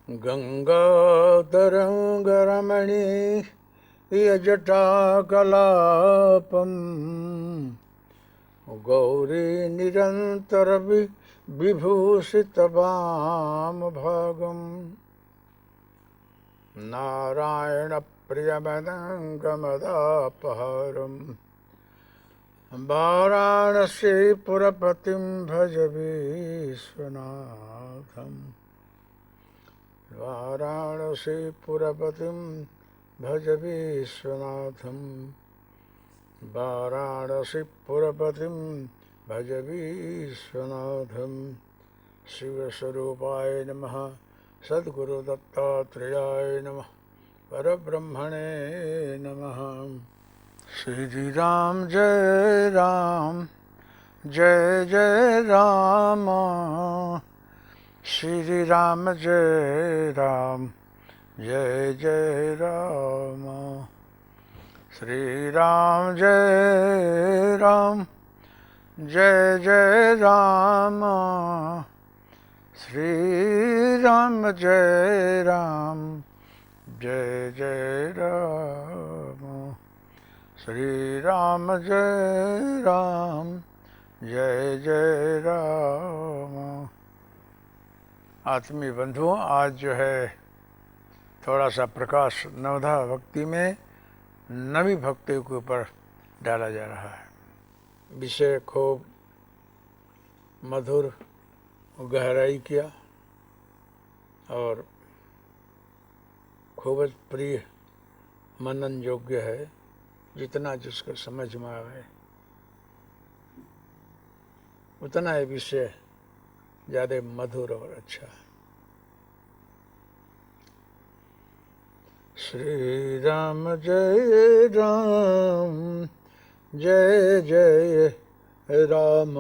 गंगाधरंगरमणि यजटाकलापम् गौरी निरंतर विभूषितवामभागम् नारायण प्रियमनंगमदापहारम् वाराणसीपुरपतिं भज विश्वनाथम् वाराणसीपुरपतिं भज विश्वनाथम् वाराणसीपुरपतिं भज विश्वनाथम्। शिवस्वरूपाय नमः। सद्गुरु दत्तात्रेयाय नमः। परब्रह्मणे नमः। श्री राम जय राम जय जय राम। श्री राम जय राम जय जय राम। श्री राम जय राम जय जय राम। श्री राम जय राम जय जय राम। श्री राम जय राम जय जय राम। आत्मीय बंधुओं, आज जो है थोड़ा सा प्रकाश नवधा भक्ति में नवी भक्ति के ऊपर डाला जा रहा है। विषय खूब मधुर गहराई किया और खूब प्रिय मनन योग्य है। जितना जिसको समझ में आवे उतना ये विषय ज़्यादा मधुर और अच्छा है। श्री राम जय राम जय जय राम।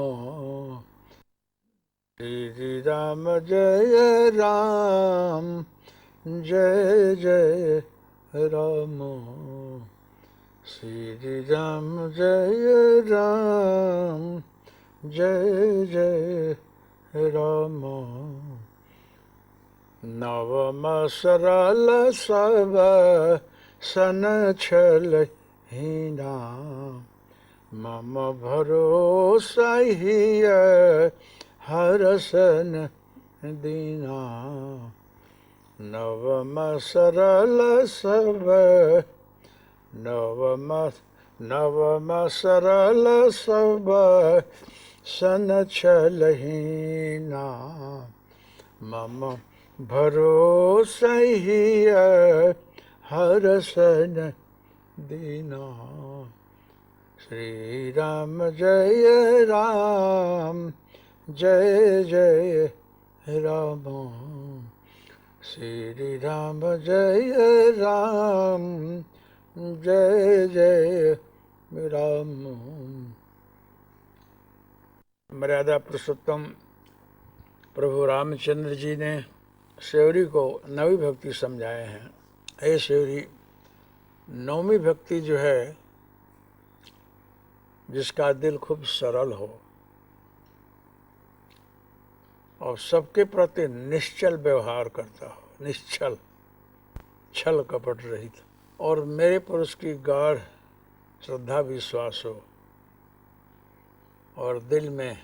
श्री राम जय राम जय जय राम। श्री राम जय राम जय जय राम। नवम सरल सब सन छल हीना मम भरोसा हिय हरसन दीना। नवम सरल सब नवम सरल सब सन छल हीना मम भरोसा हिय हरसन दीना। श्री राम जय राम जय जय राम। श्री राम जय राम जय जय राम। मर्यादा पुरुषोत्तम प्रभु रामचंद्र जी ने शेवरी को नवी भक्ति समझाए हैं। हे शेवरी, नौवीं भक्ति जो है, जिसका दिल खूब सरल हो और सबके प्रति निश्चल व्यवहार करता हो, निश्चल, छल कपट रहित, और मेरे पुरुष की गाढ़ श्रद्धा विश्वास हो और दिल में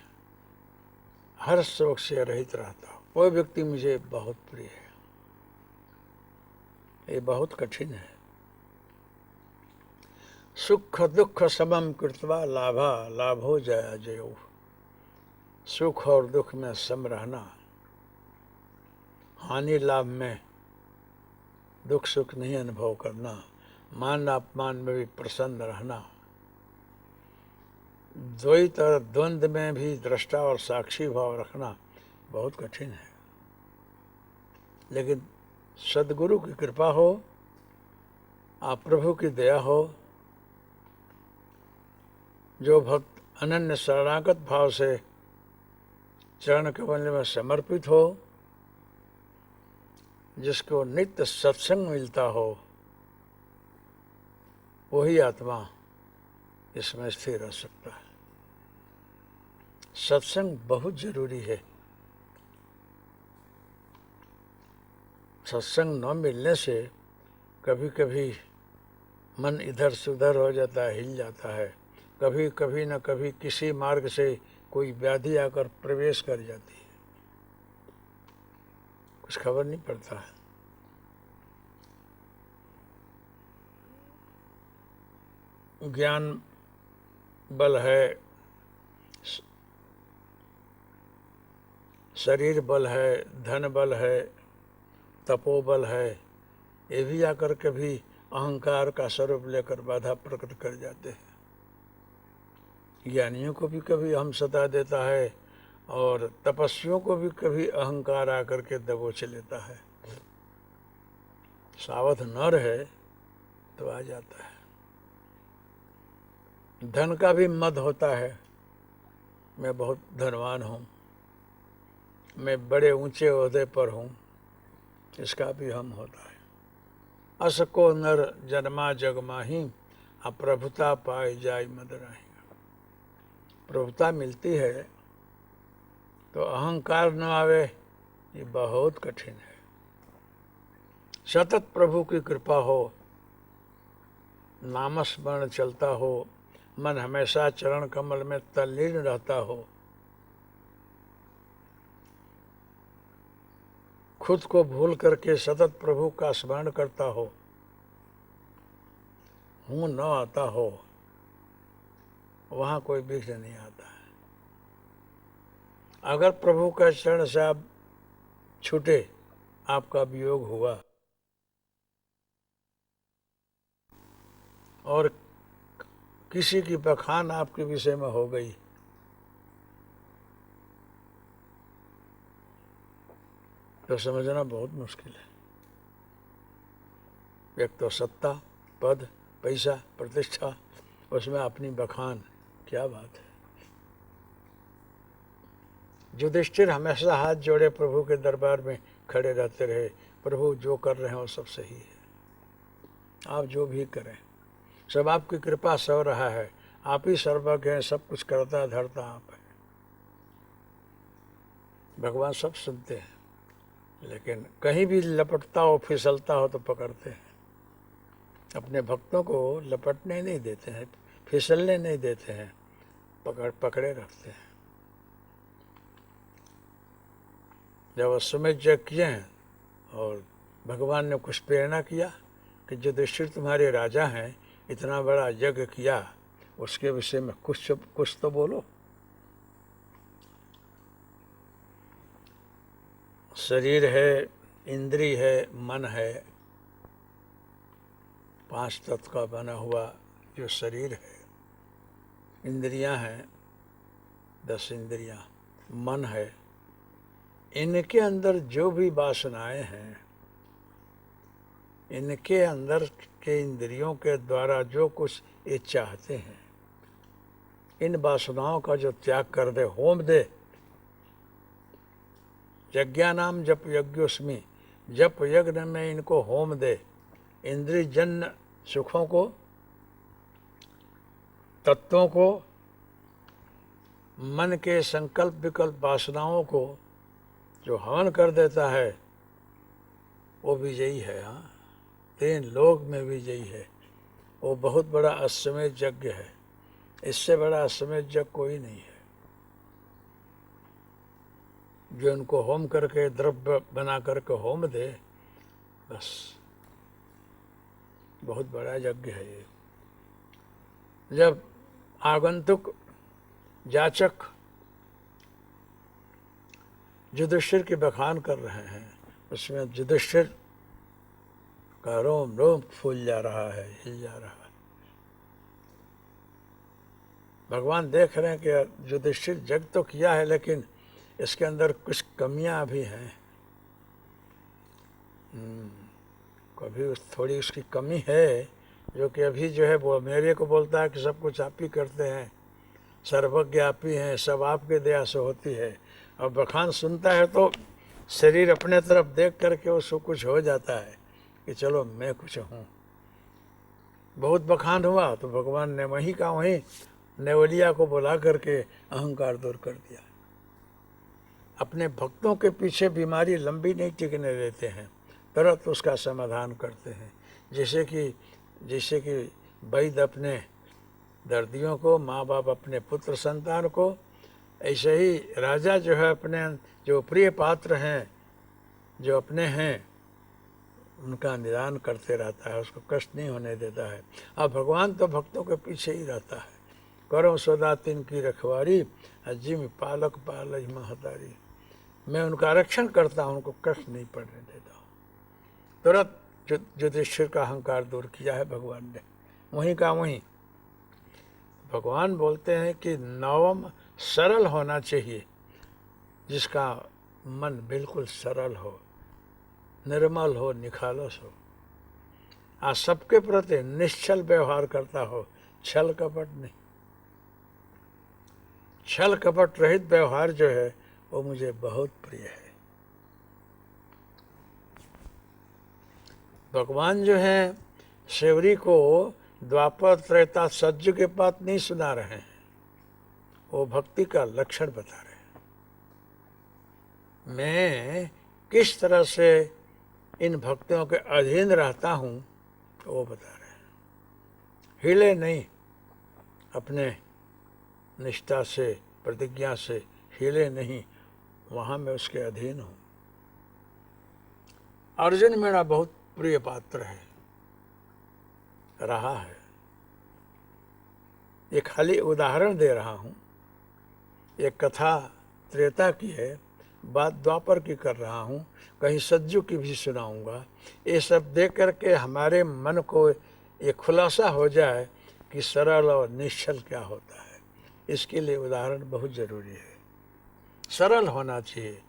हर शोक से रहित रहता हो, वो व्यक्ति मुझे बहुत प्रिय है। ये बहुत कठिन है। सुख दुख समम कृत्वा लाभा लाभो जया जयो। सुख और दुख में सम रहना, हानि लाभ में दुख सुख नहीं अनुभव करना, मान अपमान में भी प्रसन्न रहना, द्वैत और द्वंद्व में भी दृष्टा और साक्षी भाव रखना बहुत कठिन है। लेकिन सद्गुरु की कृपा हो, आप प्रभु की दया हो, जो भक्त अनन्य शरणागत भाव से चरण कमल में समर्पित हो, जिसको नित्य सत्संग मिलता हो, वही आत्मा इसमें स्थिर रह सकता है। सत्संग बहुत जरूरी है। सत्संग न मिलने से कभी कभी मन इधर से उधर हो जाता है, हिल जाता है। कभी कभी न कभी किसी मार्ग से कोई व्याधि आकर प्रवेश कर जाती है, कुछ खबर नहीं पड़ता है। ज्ञान बल है, शरीर बल है, धन बल है, तपोबल है, ये भी आकर के भी अहंकार का स्वरूप लेकर बाधा प्रकट कर जाते हैं। ज्ञानियों को भी कभी हम सता देता है और तपस्वियों को भी कभी अहंकार आकर के दबोच लेता है। सावध न रहे तो आ जाता है। धन का भी मद होता है, मैं बहुत धनवान हूँ, मैं बड़े ऊंचे ओहदे पर हूँ, इसका भी हम होता है। अस को नर जन्मा जग माही, प्रभुता पाए जाय मद राही। प्रभुता मिलती है तो अहंकार न आवे, ये बहुत कठिन है। सतत प्रभु की कृपा हो, नामस्मरण चलता हो, मन हमेशा चरण कमल में तल्लीन रहता हो, खुद को भूल करके सतत प्रभु का स्मरण करता हो, हूँ न आता हो, वहाँ कोई विघ्न नहीं आता है। अगर प्रभु का चरण से आप छूटे, आपका वियोग हुआ और किसी की बखान आपके विषय में हो गई, तो समझना बहुत मुश्किल है। एक तो सत्ता, पद, पैसा, प्रतिष्ठा, उसमें अपनी बखान, क्या बात है। युधिष्ठिर हमेशा हाथ जोड़े प्रभु के दरबार में खड़े रहते रहे, प्रभु जो कर रहे हैं वो सब सही है, आप जो भी करें सब आपकी कृपा से हो रहा है, आप ही सर्वज्ञ हैं, सब कुछ करता धरता आप है। भगवान सब सुनते हैं, लेकिन कहीं भी लपटता हो, फिसलता हो तो पकड़ते हैं। अपने भक्तों को लपटने नहीं देते हैं, फिसलने नहीं देते हैं, पकड़े रखते हैं। जब अश्वमेध यज्ञ किए हैं और भगवान ने कुछ प्रेरणा किया कि युधिष्ठिर तुम्हारे राजा हैं, इतना बड़ा यज्ञ किया, उसके विषय में कुछ तो बोलो। शरीर है, इंद्री है, मन है, 5 तत्व का बना हुआ जो शरीर है, इंद्रियां हैं, 10 इंद्रियां, मन है, इनके अंदर जो भी वासनाएं हैं, इनके अंदर के इंद्रियों के द्वारा जो कुछ ये चाहते हैं, इन वासनाओं का जो त्याग कर दे, होम दे। यज्ञानाम जप यज्ञोस्मि, जप यज्ञ में इनको होम दे। इंद्रियजन्य सुखों को, तत्वों को, मन के संकल्प विकल्प वासनाओं को जो हवन कर देता है, वो विजयी है। हाँ, 3 लोक में विजयी है। वो बहुत बड़ा अश्वमेध यज्ञ है, इससे बड़ा अश्वमेध यज्ञ कोई नहीं है। जो उनको होम करके, द्रव्य बना करके होम दे, बस बहुत बड़ा यज्ञ है ये। जब आगंतुक जाचक युधिष्ठिर की बखान कर रहे हैं, उसमें युधिष्ठिर का रोम रोम फूल जा रहा है, हिल जा रहा है। भगवान देख रहे हैं कि युधिष्ठिर जग तो किया है, लेकिन इसके अंदर कुछ कमियां भी हैं। कभी थोड़ी उसकी कमी है, जो कि अभी जो है वो मेरे को बोलता है कि सब कुछ आप ही करते हैं, सर्वज्ञ आप ही हैं, सब आपके दया से होती है। और बखान सुनता है तो शरीर अपने तरफ देख करके उसको कुछ हो जाता है कि चलो मैं कुछ हूँ। बहुत बखान हुआ तो भगवान ने वहीं का वहीं नेवलिया को बुला करके अहंकार दूर कर दिया। अपने भक्तों के पीछे बीमारी लंबी नहीं टिकने देते हैं, तुरंत उसका समाधान करते हैं। जैसे कि वैद्य अपने दर्दियों को, माँ बाप अपने पुत्र संतान को, ऐसे ही राजा जो है अपने जो प्रिय पात्र हैं, जो अपने हैं, उनका निदान करते रहता है, उसको कष्ट नहीं होने देता है। अब भगवान तो भक्तों के पीछे ही रहता है। करो सदा तिनकी रखवारी, जिम पालक पालज महतारी। मैं उनका आरक्षण करता हूँ, उनको कष्ट नहीं पड़ने देता हूँ। तुरंत युधिष्ठिर का अहंकार दूर किया है भगवान ने, वहीं का वहीं। भगवान बोलते हैं कि नवम सरल होना चाहिए, जिसका मन बिल्कुल सरल हो, निर्मल हो, निखालस हो, आ सबके प्रति निश्चल व्यवहार करता हो, छल कपट नहीं। छल कपट रहित व्यवहार जो है वो मुझे बहुत प्रिय है। भगवान जो है सेवरी को द्वापर त्रेता सतयुग के बात नहीं सुना रहे हैं, वो भक्ति का लक्षण बता रहे हैं। मैं किस तरह से इन भक्तों के अधीन रहता हूँ वो बता रहे हैं। हिले नहीं, अपने निष्ठा से, प्रतिज्ञा से हिले नहीं, वहाँ मैं उसके अधीन हूँ। अर्जुन मेरा बहुत प्रिय पात्र है, रहा है। ये खाली उदाहरण दे रहा हूँ। ये कथा त्रेता की है, बात द्वापर की कर रहा हूँ, कहीं सतयुग की भी सुनाऊंगा। ये सब देख करके हमारे मन को ये खुलासा हो जाए कि सरल और निश्चल क्या होता है। इसके लिए उदाहरण बहुत ज़रूरी है। सरल होना चाहिए,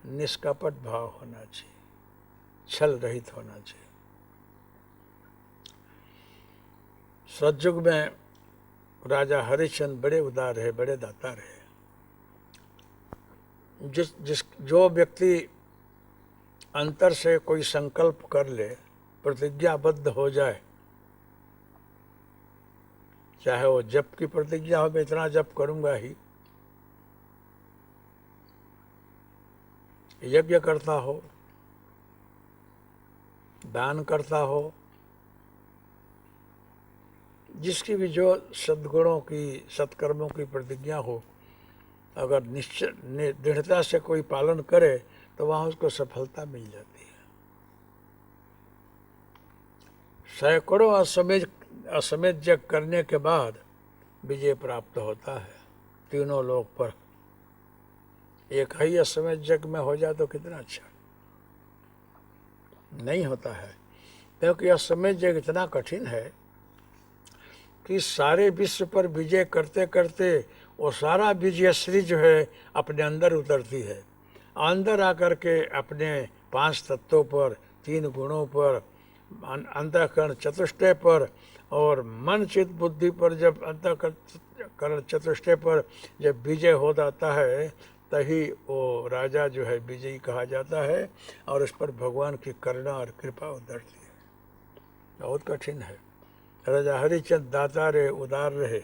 निष्कपट भाव होना चाहिए, छल रहित होना चाहिए। सतयुग में राजा हरिश्चंद्र बड़े उदार है, बड़े दातार है। जो व्यक्ति अंतर से कोई संकल्प कर ले, प्रतिज्ञाबद्ध हो जाए, चाहे वो जप की प्रतिज्ञा हो, मैं इतना जप करूंगा ही, यज्ञ करता हो, दान करता हो, जिसकी भी जो सद्गुणों की, सत्कर्मों की प्रतिज्ञा हो, अगर निश्चय दृढ़ता से कोई पालन करे तो वहाँ उसको सफलता मिल जाती है। सैकड़ों अश्वमेध यज्ञ करने के बाद विजय प्राप्त होता है तीनों लोक पर। एक ही अश्वमेध यज्ञ में हो जाए तो कितना अच्छा। नहीं होता है, क्योंकि अश्वमेध यज्ञ इतना कठिन है कि सारे विश्व पर विजय करते करते वो सारा विजयश्री जो है अपने अंदर उतरती है। अंदर आकर के अपने 5 तत्वों पर, 3 गुणों पर, अंतःकरण चतुष्टय पर और मन चित बुद्धि पर, जब अंतःकरण चतुष्टय पर जब विजय हो जाता है, तभी वो राजा जो है विजयी कहा जाता है और उस पर भगवान की करुणा और कृपा उतरती है। बहुत कठिन है। राजा हरिश्चंद्र दाता रहे, उदार रहे,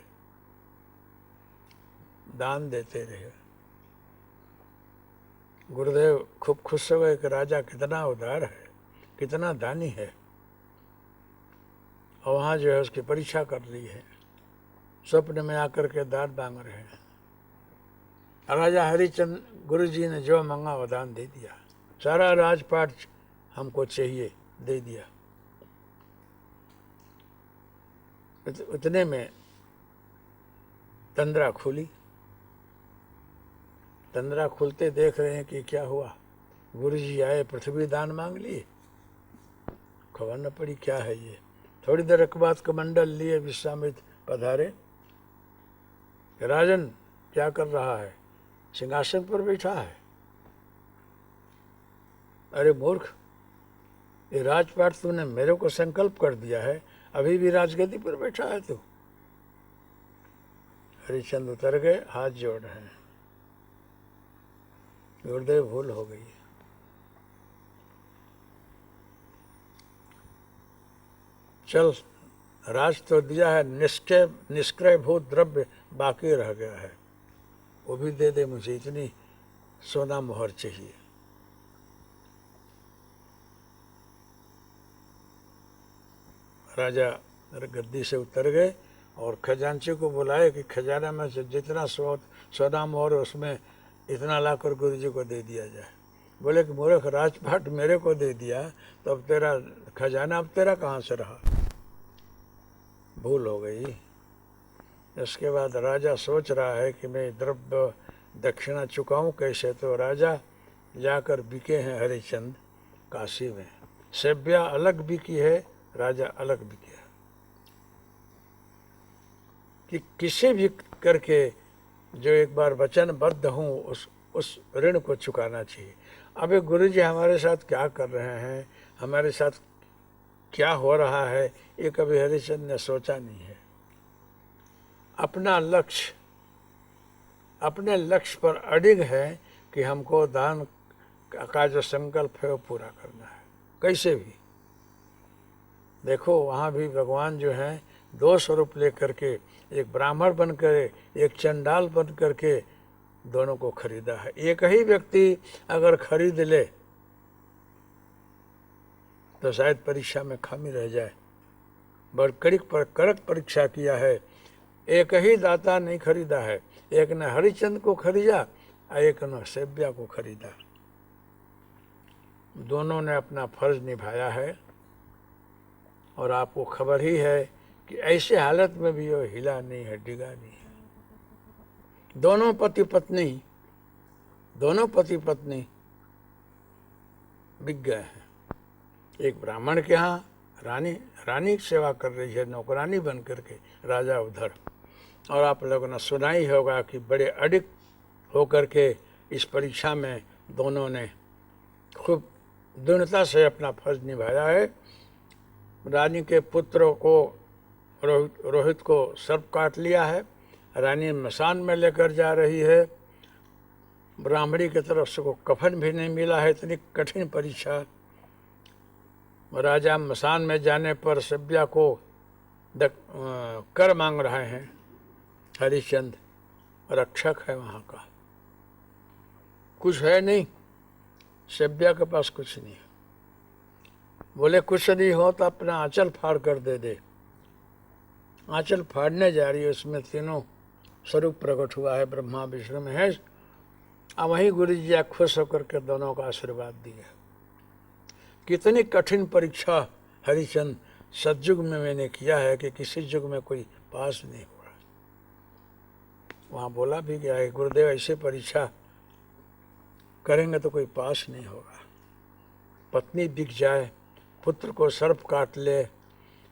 दान देते रहे। गुरुदेव खूब खुश हो गए कि राजा कितना उदार है, कितना दानी है। और वहाँ जो है उसकी परीक्षा कर ली है, स्वप्न में आकर के दान मांग रहे हैं। राजा हरिश्चंद्र गुरु जी ने जो मांगा वो दान दे दिया। सारा राजपाट हमको चाहिए, दे दिया। उतने में तंद्रा खुली। तंद्रा खुलते देख रहे हैं कि क्या हुआ। गुरु जी आए, पृथ्वी दान मांग लिए, खबर न पड़ी क्या है ये। थोड़ी देर के बाद कमंडल लिए विश्वामित्र पधारे। राजन क्या कर रहा है? सिंहासन पर बैठा है। अरे मूर्ख, ये राजपाट तूने मेरे को संकल्प कर दिया है, अभी भी राजगद्दी पर बैठा है तू। हरिश्चंद्र उतर गए, हाथ जोड़ रहे हैं। गुरुदेव भूल हो गई है। चल, राज तो दिया है, निष्क्रय भूत द्रव्य बाकी रह गया है, वो भी दे दे मुझे, इतनी सोना मोहर चाहिए। राजा गद्दी से उतर गए और खजांची को बुलाए कि खजाना में से जितना सोना मोहर उसमें इतना लाकर गुरु जी को दे दिया जाए। बोले कि मूर्ख, राजपाट मेरे को दे दिया तो अब तेरा खजाना अब तेरा कहाँ से रहा, भूल हो गई। इसके बाद राजा सोच रहा है कि मैं द्रव्य दक्षिणा चुकाऊं कैसे, तो राजा जाकर बिके हैं हरिचंद काशी में। सेव्या अलग बिकी है, राजा अलग बिके है कि किसी भी करके जो एक बार वचनबद्ध हूँ उस ऋण को चुकाना चाहिए। अबे गुरु जी हमारे साथ क्या कर रहे हैं, हमारे साथ क्या हो रहा है, ये कभी हरिचंद ने सोचा नहीं है। अपने लक्ष्य पर अडिग है कि हमको दान का जो संकल्प है वो पूरा करना है कैसे भी। देखो वहाँ भी भगवान जो है दो स्वरूप लेकर के, एक ब्राह्मण बनकर एक चंडाल बन करके दोनों को खरीदा है। एक ही व्यक्ति अगर खरीद ले तो शायद परीक्षा में खामी रह जाए। बड़ कड़क परीक्षा किया है। एक ही दाता नहीं खरीदा है, एक ने हरिचंद को खरीदा और एक ने सेव्या को खरीदा। दोनों ने अपना फर्ज निभाया है और आपको खबर ही है कि ऐसे हालत में भी वो हिला नहीं है, डिगा नहीं है। दोनों पति पत्नी बिक गए हैं। एक ब्राह्मण के यहाँ रानी की सेवा कर रही है, नौकरानी बन करके, राजा उधर। और आप लोगों ने सुना ही होगा कि बड़े अडिग होकर के इस परीक्षा में दोनों ने खूब दृढ़ता से अपना फर्ज निभाया है। रानी के पुत्रों को रोहित को सर्प काट लिया है, रानी मसान में लेकर जा रही है, ब्राह्मणी की तरफ से को कफन भी नहीं मिला है। इतनी कठिन परीक्षा। राजा मसान में जाने पर सेव्या को कर मांग रहे हैं। हरिश्चंद रक्षक है वहाँ का, कुछ है नहीं, सेव्या के पास कुछ नहीं है। बोले कुछ नहीं हो तो अपना आंचल फाड़ कर दे। आंचल फाड़ने जा रही है, उसमें तीनों स्वरूप प्रकट हुआ है, ब्रह्मा विष्णु महेश। अब वहीं गुरु जी खुश होकर के दोनों का आशीर्वाद दिए। कितनी कठिन परीक्षा हरिचंद सतयुग में मैंने किया है कि किसी युग में कोई पास नहीं हुआ। वहाँ बोला भी गया है गुरुदेव ऐसे परीक्षा करेंगे तो कोई पास नहीं होगा। पत्नी बिक जाए, पुत्र को सर्प काट ले,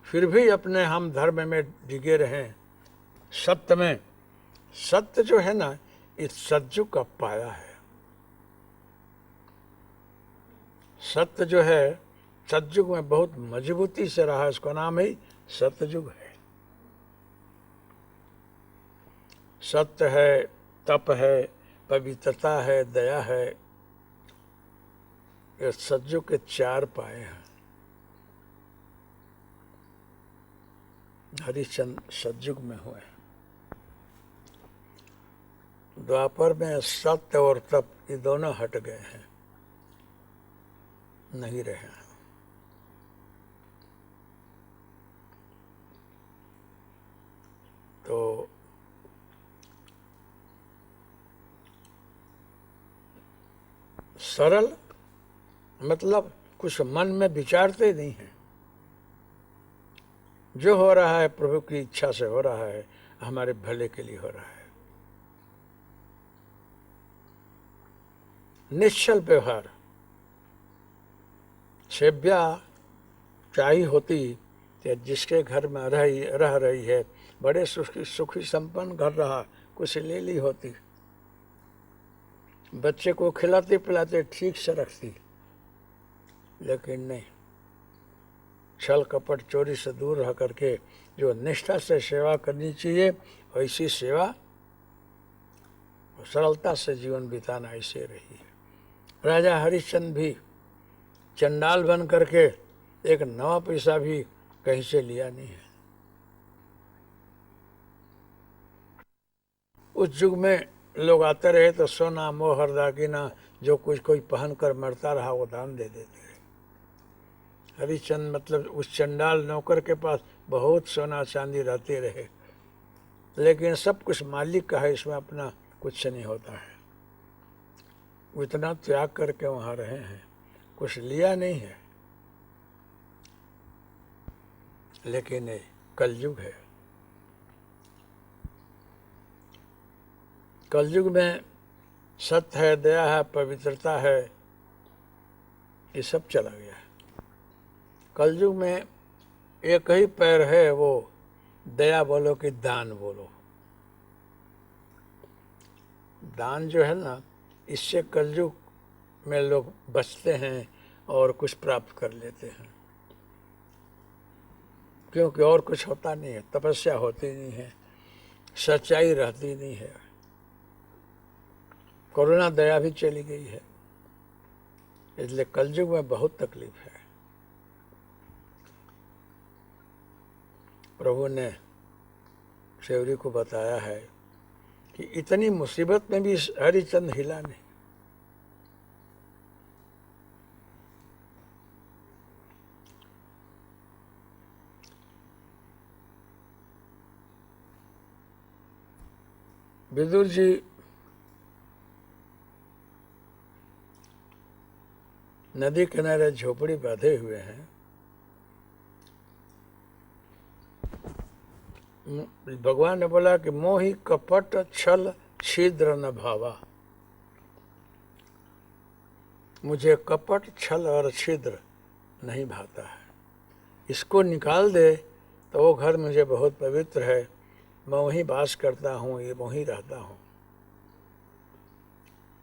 फिर भी अपने हम धर्म में डिगे रहें, सत्य में। सत्य जो है ना, इस सतयुग का पाया है। सत्य जो है सतयुग में बहुत मजबूती से रहा, इसका नाम ही सतयुग है। सत्य है, तप है, पवित्रता है, दया है, ये सतयुग के चार पाए हैं। हरिश्चंद सतयुग में हुए। द्वापर में सत्य और तप ये दोनों हट गए हैं, नहीं रहे हैं। तो सरल मतलब कुछ मन में विचारते नहीं हैं। जो हो रहा है प्रभु की इच्छा से हो रहा है, हमारे भले के लिए हो रहा है। निश्चल व्यवहार। सेव्या चाही होती कि जिसके घर में रह रही है, बड़े सुखी संपन्न घर रहा, कुछ ले ली होती, बच्चे को खिलाते पिलाते ठीक से रखती, लेकिन नहीं। छल कपट चोरी से दूर रह करके जो निष्ठा से सेवा करनी चाहिए, वैसी सेवा सरलता से जीवन बिताना ऐसे रही है। राजा हरिश्चंद्र भी चंडाल बन करके एक नवा पैसा भी कहीं से लिया नहीं है। उस युग में लोग आते रहे तो सोना मोहर दागिना जो कुछ कोई पहन कर मरता रहा वो दान दे देते रहे। हरिश्चंद्र मतलब उस चंडाल नौकर के पास बहुत सोना चांदी रहते रहे, लेकिन सब कुछ मालिक का है, इसमें अपना कुछ नहीं होता है। वो इतना त्याग करके वहाँ रहे हैं, कुछ लिया नहीं है। लेकिन ये कलयुग है। कलयुग में सत्य है, दया है, पवित्रता है, ये सब चला गया है। कलयुग में एक ही पैर है, वो दया बोलो कि दान बोलो। दान जो है ना, इससे कलयुग में लोग बचते हैं और कुछ प्राप्त कर लेते हैं, क्योंकि और कुछ होता नहीं है, तपस्या होती नहीं है, सच्चाई रहती नहीं है, करुणा दया भी चली गई है। इसलिए कलयुग में बहुत तकलीफ है। प्रभु ने सेवरी को बताया है कि इतनी मुसीबत में भी हरिचंद्र हिला नहीं। विदुर जी नदी किनारे झोपड़ी बांधे हुए हैं। भगवान ने बोला कि मोहि कपट छल छिद्र न भावा, मुझे कपट छल और छिद्र नहीं भाता है। इसको निकाल दे तो वो घर मुझे बहुत पवित्र है, मैं वहीं वास करता हूँ, ये वहीं रहता हूँ,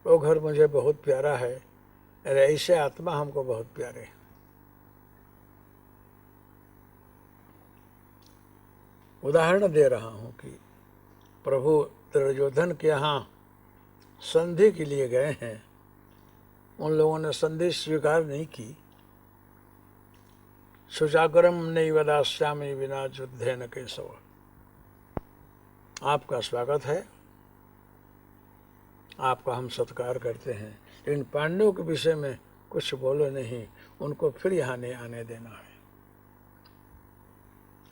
वो घर मुझे बहुत प्यारा है। अरे ऐसे आत्मा हमको बहुत प्यारे हैं। उदाहरण दे रहा हूँ कि प्रभु दुर्योधन के यहाँ संधि के लिए गए हैं, उन लोगों ने संधि स्वीकार नहीं की। सुजागरम नैव दास्यामि विना युद्धेन केशव, आपका स्वागत है, आपका हम सत्कार करते हैं, इन पांडवों के विषय में कुछ बोलो नहीं, उनको फिर यहाँ नहीं आने देना है।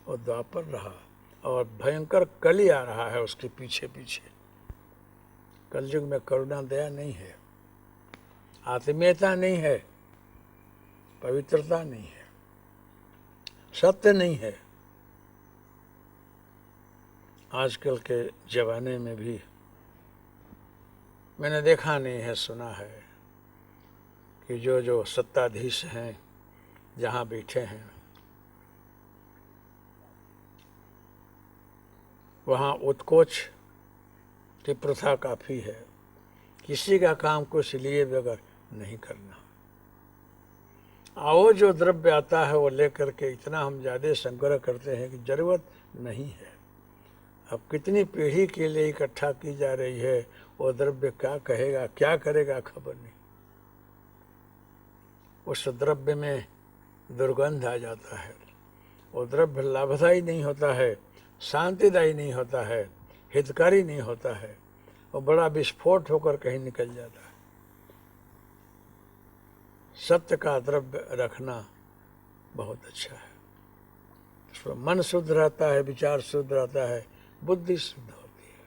और द्वापर रहा और भयंकर कली आ रहा है उसके पीछे पीछे। कलयुग में करुणा दया नहीं है, आत्मीयता नहीं है, पवित्रता नहीं है, सत्य नहीं है। आजकल के जमाने में भी मैंने देखा नहीं है, सुना है कि जो सत्ताधीश हैं जहाँ बैठे हैं वहाँ उत्कोच की प्रथा काफ़ी है। किसी का काम कुछ लिए बगैर नहीं करना। आओ जो द्रव्य आता है वो लेकर के इतना हम ज़्यादा संग्रह करते हैं कि ज़रूरत नहीं है। अब कितनी पीढ़ी के लिए इकट्ठा की जा रही है, वो द्रव्य क्या कहेगा क्या करेगा खबर नहीं। उस द्रव्य में दुर्गंध आ जाता है, वो द्रव्य लाभदायी नहीं होता है, शांतिदायी नहीं होता है, हितकारी नहीं होता है, वो बड़ा विस्फोट होकर कहीं निकल जाता है। सत्य का द्रव्य रखना बहुत अच्छा है। उसमें मन शुद्ध रहता है, विचार शुद्ध रहता है, बुद्धि शुद्ध होती है।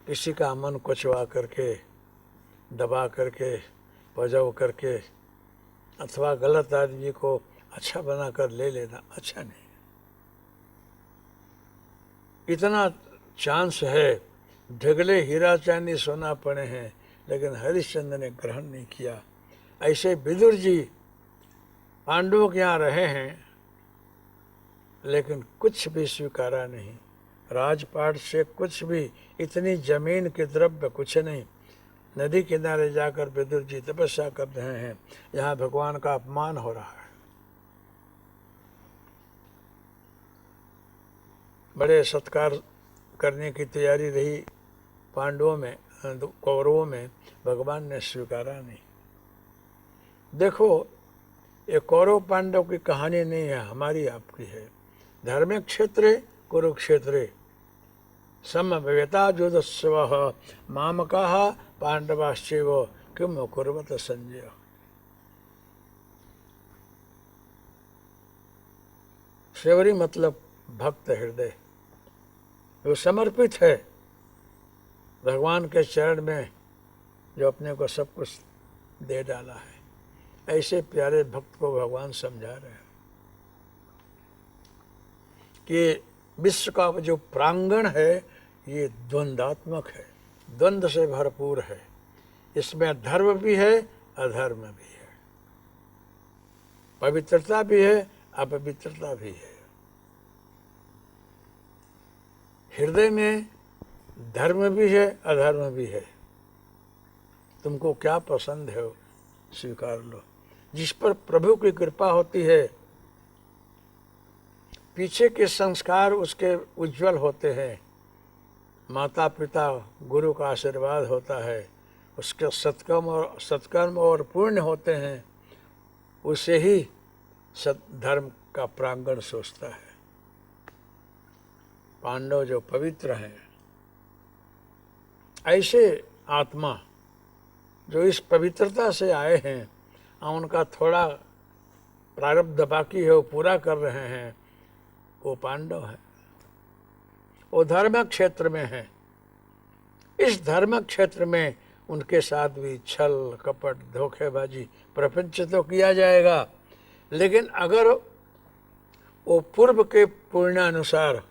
किसी का मन कुचवा करके, दबा करके, पजव करके अथवा गलत आदमी को अच्छा बनाकर ले लेना अच्छा नहीं। इतना चांस है, ढगले हीरा चांदी सोना पड़े हैं, लेकिन हरिश्चंद्र ने ग्रहण नहीं किया। ऐसे विदुर जी पांडवों के यहाँ रहे हैं, लेकिन कुछ भी स्वीकारा नहीं। राजपाट से कुछ भी, इतनी जमीन के द्रव्य कुछ नहीं। नदी किनारे जाकर विदुर जी तपस्या कर रहे हैं, यहाँ भगवान का अपमान हो रहा है। बड़े सत्कार करने की तैयारी रही पांडवों में, कौरवों में, भगवान ने स्वीकारा नहीं। देखो, ये कौरव पांडव की कहानी नहीं है, हमारी आपकी है। धर्म क्षेत्रे कुरुक्षेत्रे समवेता जुदस्वः मामकाः पांडवाश्चैव किम कुर्वत संजय। सेवरी मतलब भक्त हृदय, वो समर्पित है भगवान के चरण में, जो अपने को सब कुछ दे डाला है। ऐसे प्यारे भक्त को भगवान समझा रहे हैं कि विश्व का जो प्रांगण है ये द्वंद्वात्मक है, द्वंद्व से भरपूर है। इसमें धर्म भी है, अधर्म भी है, पवित्रता भी है, अपवित्रता भी है। हृदय में धर्म भी है, अधर्म भी है। तुमको क्या पसंद है स्वीकार लो। जिस पर प्रभु की कृपा होती है, पीछे के संस्कार उसके उज्जवल होते हैं, माता पिता गुरु का आशीर्वाद होता है, उसके सत्कर्म और पुण्य होते हैं, उसे ही धर्म का प्रांगण सोचता है। पांडव जो पवित्र हैं, ऐसे आत्मा जो इस पवित्रता से आए हैं, उनका थोड़ा प्रारब्ध बाकी है, वो पूरा कर रहे हैं, वो पांडव है। वो धर्म क्षेत्र में है। इस धर्म क्षेत्र में उनके साथ भी छल कपट धोखेबाजी प्रपंच तो किया जाएगा, लेकिन अगर वो पूर्व के पुण्यानुसार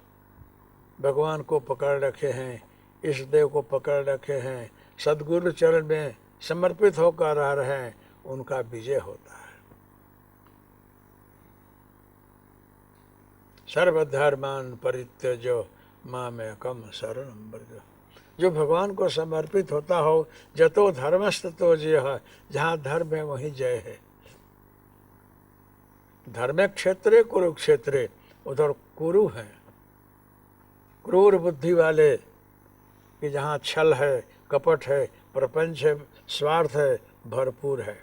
भगवान को पकड़ रखे हैं, इस देव को पकड़ रखे हैं, सदगुरु चरण में समर्पित होकर रह रहे हैं, उनका विजय होता है। सर्वधर्मान परित्यज्य मामेकम शरणं व्रज। जो भगवान को समर्पित होता हो, जतो धर्मस्ततो जयः, जहाँ धर्म है वहीं जय है। धर्म क्षेत्रे कुरुक्षेत्रे, उधर कुरु हैं, क्रूर बुद्धि वाले, कि जहाँ छल है, कपट है, प्रपंच है, स्वार्थ है, भरपूर है,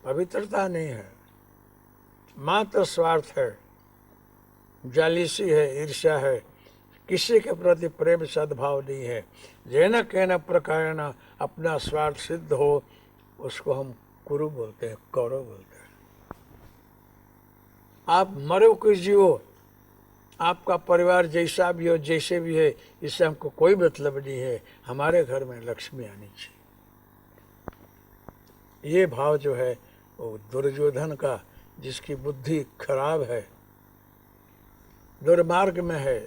पवित्रता नहीं है, मात्र स्वार्थ है, जालिसी है, ईर्ष्या है, किसी के प्रति प्रेम सद्भाव नहीं है। जेन केन प्रकारेण अपना स्वार्थ सिद्ध हो, उसको हम कुरु बोलते हैं, कौरव बोलते हैं। आप मरो कि जियो, आपका परिवार जैसा भी हो, जैसे भी है, इससे हमको कोई मतलब नहीं है, हमारे घर में लक्ष्मी आनी चाहिए। ये भाव जो है वो दुर्योधन का, जिसकी बुद्धि खराब है, दुर्मार्ग में है,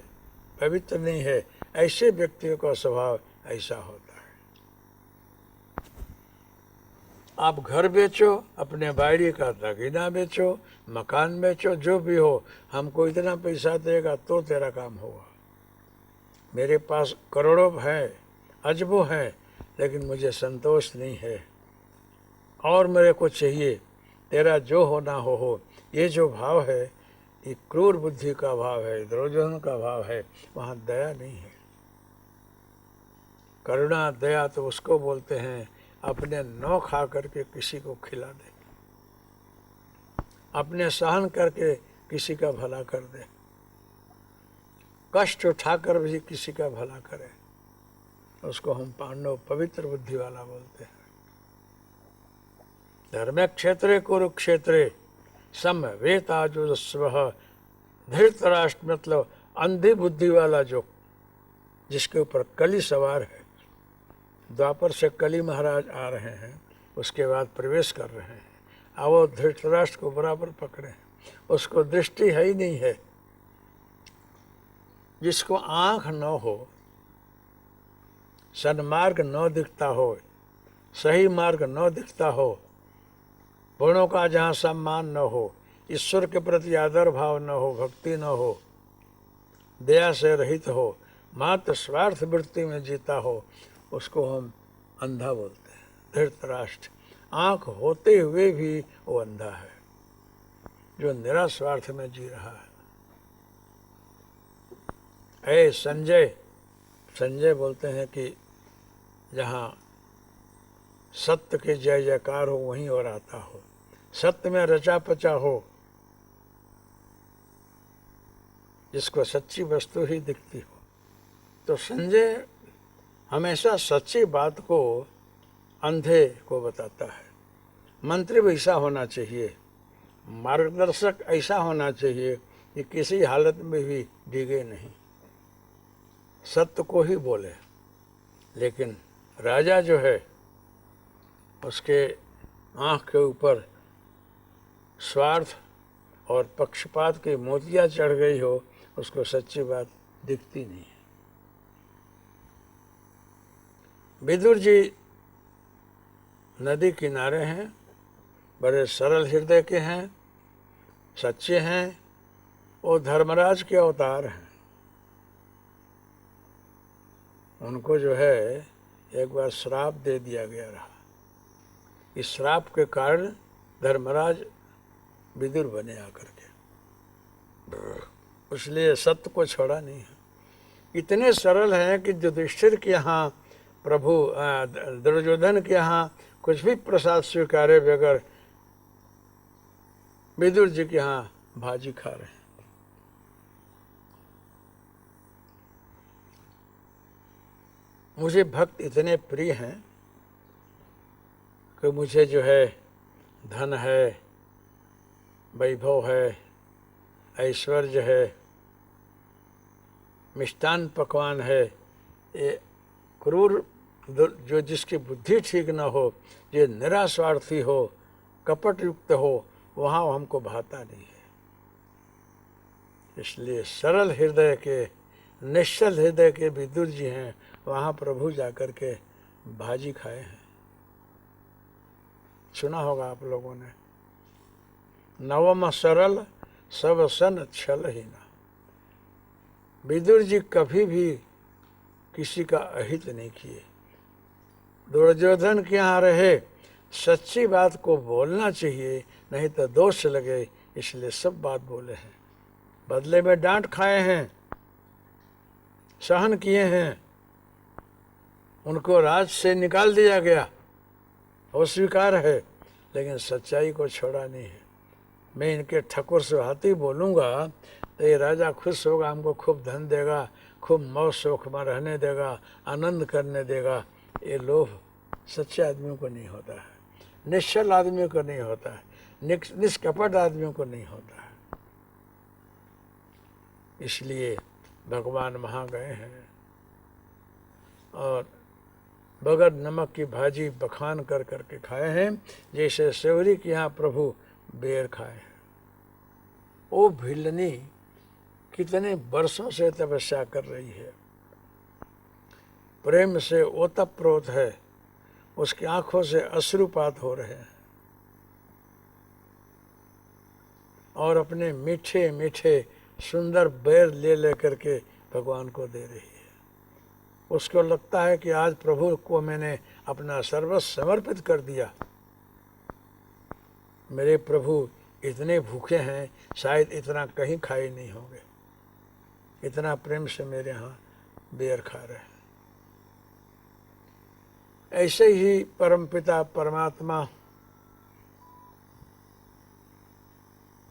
पवित्र नहीं है, ऐसे व्यक्तियों का स्वभाव ऐसा होता है। आप घर बेचो, अपने बायरी का दागिना बेचो, मकान बेचो, जो भी हो, हमको इतना पैसा देगा तो तेरा काम होगा। मेरे पास करोड़ों हैं, अजबों हैं, लेकिन मुझे संतोष नहीं है और मेरे को चाहिए, तेरा जो होना हो। ये जो भाव है, ये क्रूर बुद्धि का भाव है, दुर्योधन का भाव है। वहाँ दया नहीं है। करुणा दया तो उसको बोलते हैं, अपने न खा करके किसी को खिला दे, अपने सहन करके किसी का भला कर दे, कष्ट उठाकर भी किसी का भला करे, उसको हम पांडव पवित्र बुद्धि वाला बोलते हैं। धर्म क्षेत्रे कुरुक्षेत्रे समवेताजुस्व, धृतराष्ट्र मतलब अंधी बुद्धि वाला, जो जिसके ऊपर कली सवार है। द्वापर से कली महाराज आ रहे हैं, उसके बाद प्रवेश कर रहे हैं, अब वो धृतराष्ट्र को बराबर पकड़े, उसको दृष्टि है ही नहीं है। जिसको आँख न हो, सन्मार्ग न दिखता हो, सही मार्ग न दिखता हो, गुणों का जहाँ सम्मान न हो, ईश्वर के प्रति आदर भाव न हो, भक्ति न हो, दया से रहित हो, मात्र स्वार्थ वृत्ति में जीता हो, उसको हम अंधा बोलते हैं। धृतराष्ट्र आँख होते हुए भी वो अंधा है, जो निरास्वार्थ में जी रहा है। ऐ संजय, संजय बोलते हैं कि जहाँ सत्य के जय जयकार हो वहीं और आता हो, सत्य में रचा पचा हो, जिसको सच्ची वस्तु ही दिखती हो। तो संजय हमेशा सच्ची बात को अंधे को बताता है। मंत्री वैसा होना चाहिए, मार्गदर्शक ऐसा होना चाहिए कि किसी हालत में भी डिगे नहीं, सत्य को ही बोले। लेकिन राजा जो है उसके आँख के ऊपर स्वार्थ और पक्षपात की मोतियाँ चढ़ गई हो, उसको सच्ची बात दिखती नहीं है। विदुर जी नदी किनारे हैं, बड़े सरल हृदय के हैं, सच्चे हैं, वो धर्मराज के अवतार हैं। उनको जो है एक बार श्राप दे दिया गया रहा। इस श्राप के कारण धर्मराज विदुर बने आकर के, इसलिए सत्य को छोड़ा नहीं है। इतने सरल हैं कि युधिष्ठिर के यहाँ प्रभु दुर्योधन के यहाँ कुछ भी प्रसाद स्वीकारे बगैर विदुर जी के यहाँ भाजी खा रहे हैं। मुझे भक्त इतने प्रिय हैं कि मुझे जो है धन है, वैभव है, ऐश्वर्य है, मिष्टान पकवान है, ये क्रूर जो जिसकी बुद्धि ठीक न हो, जो निरास्वार्थी हो, कपट युक्त हो, वहाँ हमको भाता नहीं है। इसलिए सरल हृदय के, निश्चल हृदय के विदुर जी हैं, वहाँ प्रभु जाकर के भाजी खाए हैं। सुना होगा आप लोगों ने, नवम सरल सब सन छल ही ना। विदुर जी कभी भी किसी का अहित नहीं किए। दुर्योधन के यहाँ रहे, सच्ची बात को बोलना चाहिए, नहीं तो दोष लगे, इसलिए सब बात बोले हैं। बदले में डांट खाए हैं, सहन किए हैं, उनको राज से निकाल दिया गया, वो स्वीकार है, लेकिन सच्चाई को छोड़ा नहीं है। मैं इनके ठकुर से हाथी बोलूँगा तो ये राजा खुश होगा, हमको खूब धन देगा, खूब मौज शौक में रहने देगा, आनंद करने देगा। ये लोभ सच्चे आदमियों को नहीं होता है, निश्चल आदमियों को नहीं होता है, निष्कपट आदमियों को नहीं होता है। इसलिए भगवान वहाँ गए हैं और बगैर नमक की भाजी बखान कर करके खाए हैं, जैसे सेवरी के यहाँ प्रभु बेर खाए हैं। वो भिलनी कितने वर्षों से तपस्या कर रही है, प्रेम से ओतप्रोत है, उसकी आंखों से अश्रुपात हो रहे हैं और अपने मीठे मीठे सुंदर बेर ले लेकर के भगवान को दे रही है। उसको लगता है कि आज प्रभु को मैंने अपना सर्वस्व समर्पित कर दिया। मेरे प्रभु इतने भूखे हैं, शायद इतना कहीं खाए नहीं होंगे, इतना प्रेम से मेरे यहाँ बेर खा रहे हैं। ऐसे ही परमपिता परमात्मा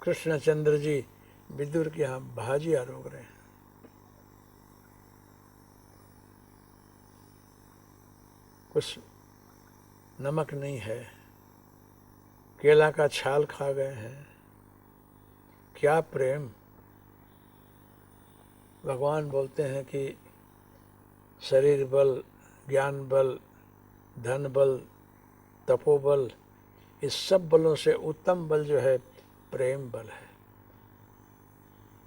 कृष्णचंद्र जी विदुर के यहाँ भाजी आरोग रहे हैं। कुछ नमक नहीं है, केला का छाल खा गए हैं। क्या प्रेम! भगवान बोलते हैं कि शरीर बल, ज्ञान बल, धन बल, तपोबल, इस सब बलों से उत्तम बल जो है प्रेम बल है।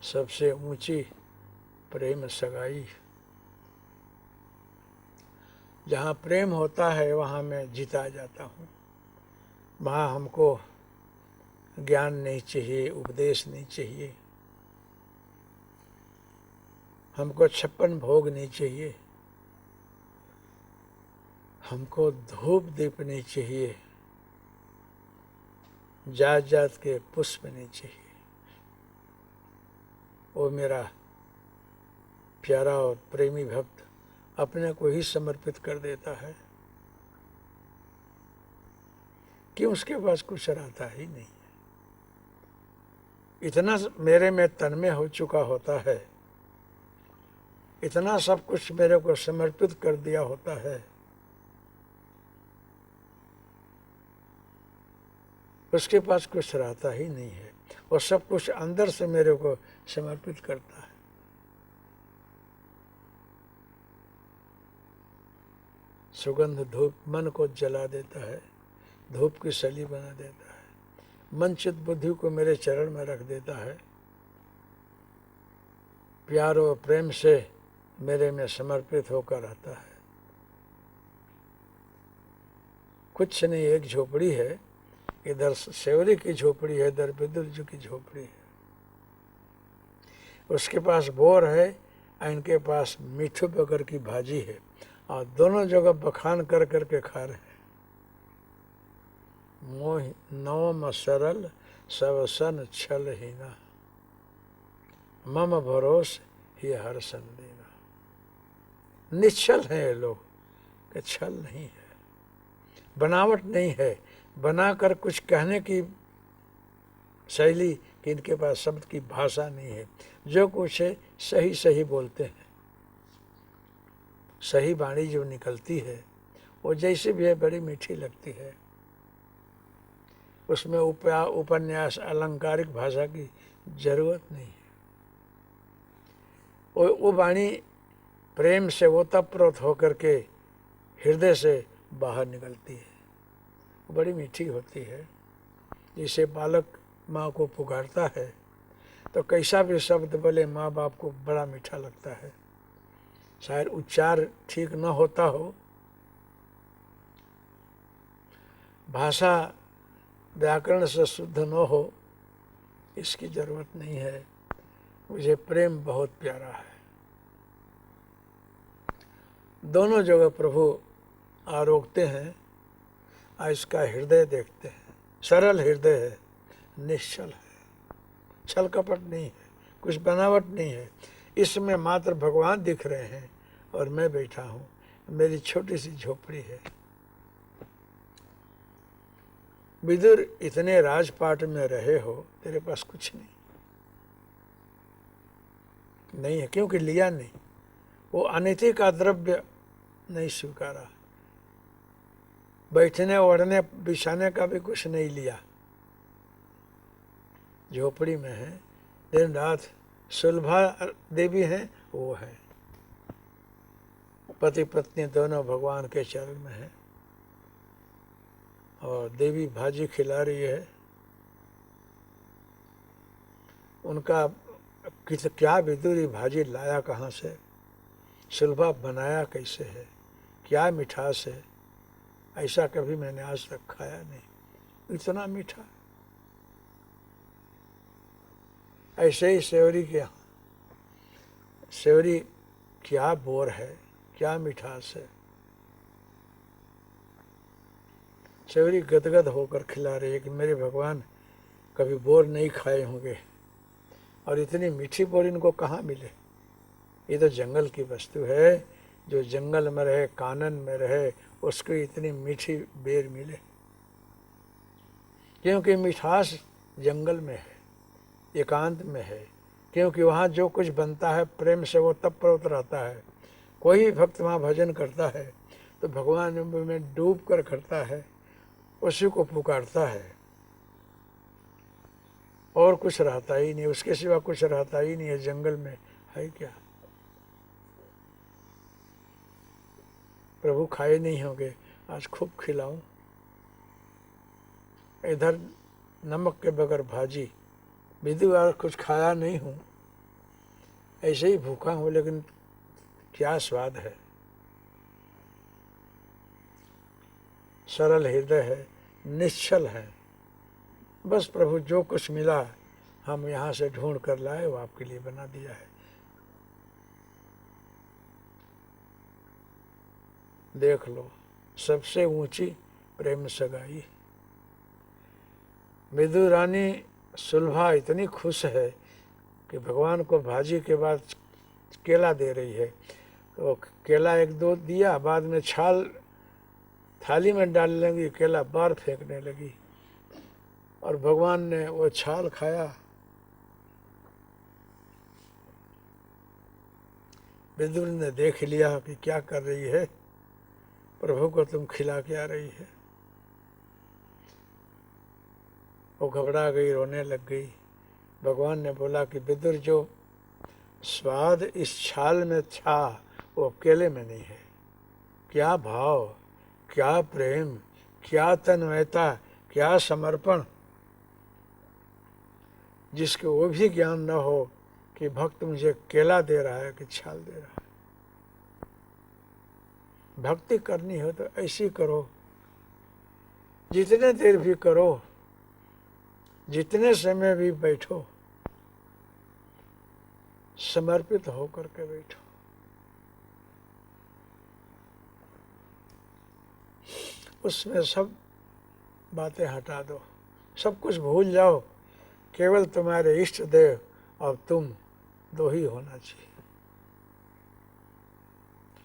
सबसे ऊंची प्रेम सगाई। जहाँ प्रेम होता है वहाँ मैं जीता जाता हूँ। वहाँ हमको ज्ञान नहीं चाहिए, उपदेश नहीं चाहिए, हमको 56 भोग नहीं चाहिए, हमको धूप दीप नहीं चाहिए, जात जात के पुष्प नहीं चाहिए। वो मेरा प्यारा और प्रेमी भक्त अपने को ही समर्पित कर देता है कि उसके पास कुछ रहता ही नहीं है। इतना मेरे में तन्मय हो चुका होता है, इतना सब कुछ मेरे को समर्पित कर दिया होता है उसके पास कुछ रहता ही नहीं है, वो सब कुछ अंदर से मेरे को समर्पित करता है। सुगंध धूप मन को जला देता है, धूप की सली बना देता है, मन चित बुद्धि को मेरे चरण में रख देता है, प्यार और प्रेम से मेरे में समर्पित होकर रहता है। कुछ नहीं, एक झोपड़ी है, इधर सेवरी की झोपड़ी है, इधर विदुर जी की झोपड़ी है। उसके पास बोर है और इनके पास मीठू बगर की भाजी है, और दोनों जगह बखान कर करके खा रहे हैं। मोह नवम सरल सब सन छल हीना, मम भरोस ही हर सन देना। निश्चल है ये लोग, कि छल नहीं है, बनावट नहीं है, बनाकर कुछ कहने की शैली कि इनके पास शब्द की भाषा नहीं है। जो कुछ है सही सही बोलते हैं, सही वाणी जो निकलती है वो जैसे भी है बड़ी मीठी लगती है। उसमें उपन्यास अलंकारिक भाषा की जरूरत नहीं है। वो वाणी प्रेम से ओतप्रोत होकर के हृदय से बाहर निकलती है, बड़ी मीठी होती है। जिसे बालक माँ को पुकारता है तो कैसा भी शब्द बोले माँ बाप को बड़ा मीठा लगता है। शायद उच्चार ठीक न होता हो, भाषा व्याकरण से शुद्ध न हो, इसकी जरूरत नहीं है। मुझे प्रेम बहुत प्यारा है। दोनों जगह प्रभु आरोकते हैं और इसका हृदय देखते हैं। सरल हृदय है, निश्चल है, छल कपट नहीं है, कुछ बनावट नहीं है। इसमें मात्र भगवान दिख रहे हैं और मैं बैठा हूँ, मेरी छोटी सी झोपड़ी है। विदुर, इतने राजपाट में रहे हो, तेरे पास कुछ नहीं है, क्योंकि लिया नहीं। वो अनिति का द्रव्य नहीं स्वीकारा, बैठने ओढ़ने बिछाने का भी कुछ नहीं लिया। झोपड़ी में है, दिन रात सुलभा देवी हैं, वो है। पति पत्नी दोनों भगवान के चरण में है, और देवी भाजी खिला रही है। उनका क्या विदुरी भाजी लाया कहाँ से, सुलभा बनाया कैसे है, क्या मिठास है, ऐसा कभी मैंने आज तक खाया नहीं, इतना मीठा। ऐसे ही सेवरी के यहाँ, सेवरी क्या बोर है, क्या मिठास है। सेवरी गदगद होकर खिला रही है कि मेरे भगवान कभी बोर नहीं खाए होंगे, और इतनी मीठी बोर इनको कहाँ मिले। ये तो जंगल की वस्तु है, जो जंगल में रहे, कानन में रहे, उसको इतनी मीठी बेर मिले। क्योंकि मिठास जंगल में है, एकांत में है, क्योंकि वहाँ जो कुछ बनता है प्रेम से वो तत्परत रहता है। कोई भी भक्त वहाँ भजन करता है तो भगवान में डूब कर करता है, उसी को पुकारता है, और कुछ रहता ही नहीं, उसके सिवा कुछ रहता ही नहीं है। जंगल में है क्या, प्रभु खाए नहीं होंगे, आज खूब खिलाऊं। इधर नमक के बगैर भाजी, विदु आज कुछ खाया नहीं हूँ, ऐसे ही भूखा हूँ, लेकिन क्या स्वाद है। सरल हृदय है, निश्चल है। बस प्रभु जो कुछ मिला हम यहाँ से ढूंढ कर लाए, वो आपके लिए बना दिया है। देख लो, सबसे ऊंची प्रेम सगाई। विदु रानी सुलभा इतनी खुश है कि भगवान को भाजी के बाद केला दे रही है। तो केला एक दो दिया, बाद में छाल थाली में डाल लगी, केला बाहर फेंकने लगी, और भगवान ने वो छाल खाया। विदुर ने देख लिया कि क्या कर रही है, प्रभु को तुम खिला के आ रही है। वो घबरा गई, रोने लग गई। भगवान ने बोला कि विदुर, जो स्वाद इस छाल में था वो अकेले में नहीं है। क्या भाव, क्या प्रेम, क्या तन्मयता, क्या समर्पण, जिसको वो भी ज्ञान न हो कि भक्त मुझे केला दे रहा है कि छाल दे रहा है। भक्ति करनी हो तो ऐसी करो, जितने देर भी करो, जितने समय भी बैठो, समर्पित होकर के बैठो। उसमें सब बातें हटा दो, सब कुछ भूल जाओ, केवल तुम्हारे इष्ट देव और तुम दो ही होना चाहिए।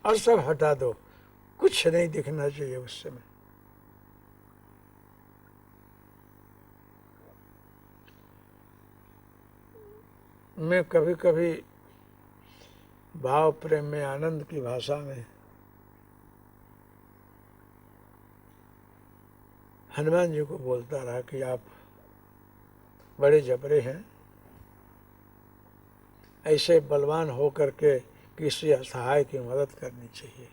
और सब हटा दो, कुछ नहीं दिखना चाहिए उस समय। मैं कभी कभी भाव प्रेम में आनंद की भाषा में हनुमान जी को बोलता रहा कि आप बड़े जबरे हैं, ऐसे बलवान हो करके किसी असहाय की मदद करनी चाहिए।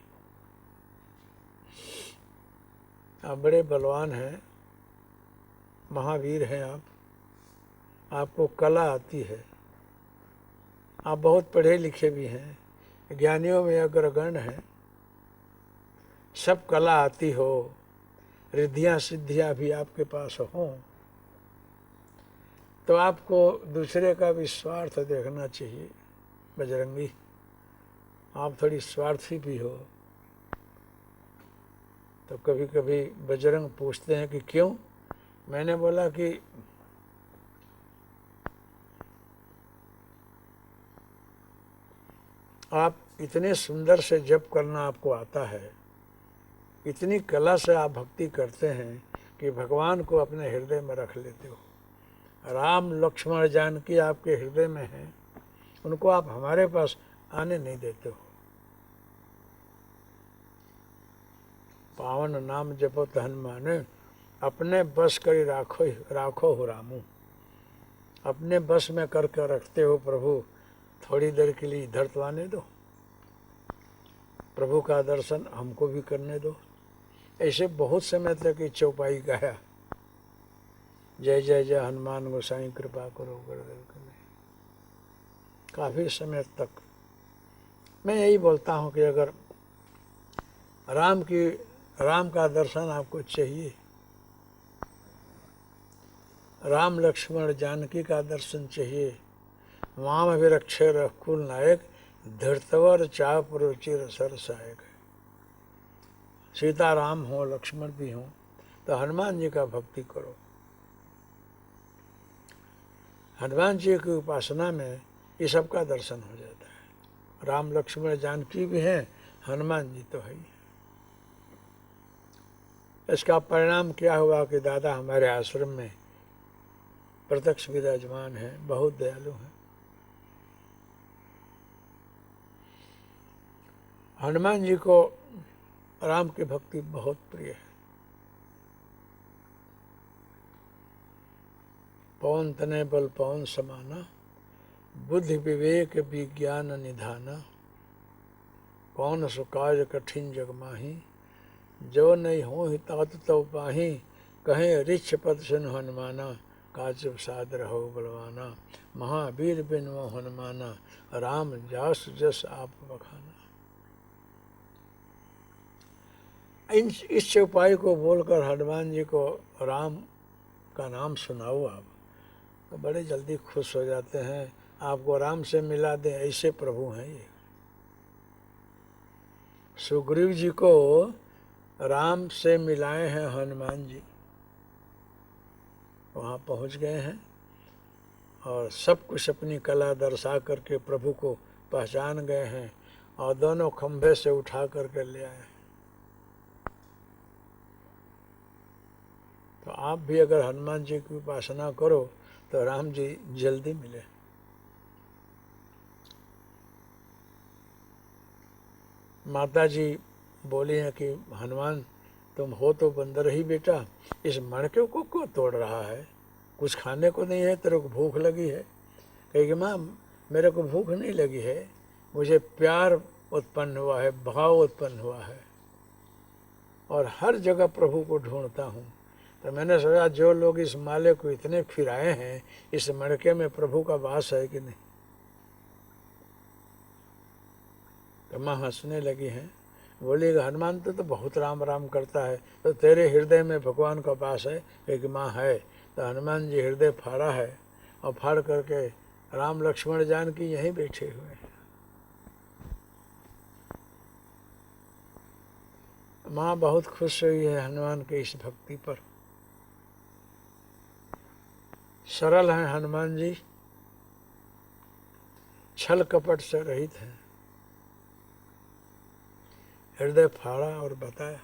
आप बड़े बलवान हैं, महावीर हैं आप, आपको कला आती है, आप बहुत पढ़े लिखे भी हैं, ज्ञानियों में अग्रगण्य हैं, सब कला आती हो, रिद्धियाँ सिद्धियाँ भी आपके पास हों, तो आपको दूसरे का भी स्वार्थ देखना चाहिए। बजरंगी, आप थोड़ी स्वार्थी भी हो। तो कभी कभी बजरंग पूछते हैं कि क्यों? मैंने बोला कि आप इतने सुंदर से जप करना आपको आता है, इतनी कला से आप भक्ति करते हैं कि भगवान को अपने हृदय में रख लेते हो। राम लक्ष्मण जानकी आपके हृदय में हैं, उनको आप हमारे पास आने नहीं देते हो। पावन नाम जपो हनुमाने, अपने बस करी राखो राखो हो रामू। अपने बस में करके रखते हो प्रभु, थोड़ी देर के लिए इधर तो आने दो, प्रभु का दर्शन हमको भी करने दो। ऐसे बहुत समय तक ये चौपाई गाया, जय जय जय हनुमान गोसाई कृपा करो गुरुदेव के लिए, काफ़ी समय तक। मैं यही बोलता हूँ कि अगर राम का दर्शन आपको चाहिए, राम लक्ष्मण जानकी का दर्शन चाहिए, वाम विरक्षे रघुकुल नायक, धृतवर चाप रुचिर सर सहायक। सीता राम हो, लक्ष्मण भी हो, तो हनुमान जी का भक्ति करो। हनुमान जी की उपासना में ये सबका दर्शन हो जाता है। राम लक्ष्मण जानकी भी हैं, हनुमान जी तो है ही। इसका परिणाम क्या हुआ कि दादा हमारे आश्रम में प्रत्यक्ष विराजमान है, बहुत दयालु हैं। हनुमान जी को राम की भक्ति बहुत प्रिय है। पवन तनय बल पवन समाना, बुद्धि विवेक विज्ञान निधाना, कौन सो काज कठिन जग माही, जो नहीं हो तात तो पाही, कहें रिछ पद सुन हनुमाना, काज साद रहो बलवाना, महावीर बिन वो हनुमाना, राम जास जस आप बखाना। इस चौपाई को बोलकर हनुमान जी को राम का नाम सुनाओ आप, तो बड़े जल्दी खुश हो जाते हैं। आपको राम से मिला दें, ऐसे प्रभु हैं ये। सुग्रीव जी को राम से मिलाए हैं हनुमान जी, वहाँ पहुँच गए हैं और सब कुछ अपनी कला दर्शा करके प्रभु को पहचान गए हैं और दोनों खंभे से उठा करके ले आए हैं। तो आप भी अगर हनुमान जी की उपासना करो तो राम जी जल्दी मिले। माता जी बोली हैं कि हनुमान तुम हो तो बंदर ही बेटा, इस मणके को क्यों तोड़ रहा है? कुछ खाने को नहीं है, तेरे को भूख लगी है। कहेगी माँ मेरे को भूख नहीं लगी है, मुझे प्यार उत्पन्न हुआ है, भाव उत्पन्न हुआ है और हर जगह प्रभु को ढूंढता हूँ। तो मैंने सोचा जो लोग इस माले को इतने फिराए हैं, इस मड़के में प्रभु का वास है कि नहीं। तो माँ हंसने लगी हैं, बोली हनुमान तो बहुत राम राम करता है, तो तेरे हृदय में भगवान का वास है। एक माँ है। तो हनुमान जी हृदय फाड़ा है और फाड़ करके राम लक्ष्मण जानकी यहीं बैठे हुए हैं। माँ बहुत खुश हुई है हनुमान के इस भक्ति पर। सरल हैं हनुमान जी, छल कपट से रहित हैं। हृदय फाड़ा और बताया।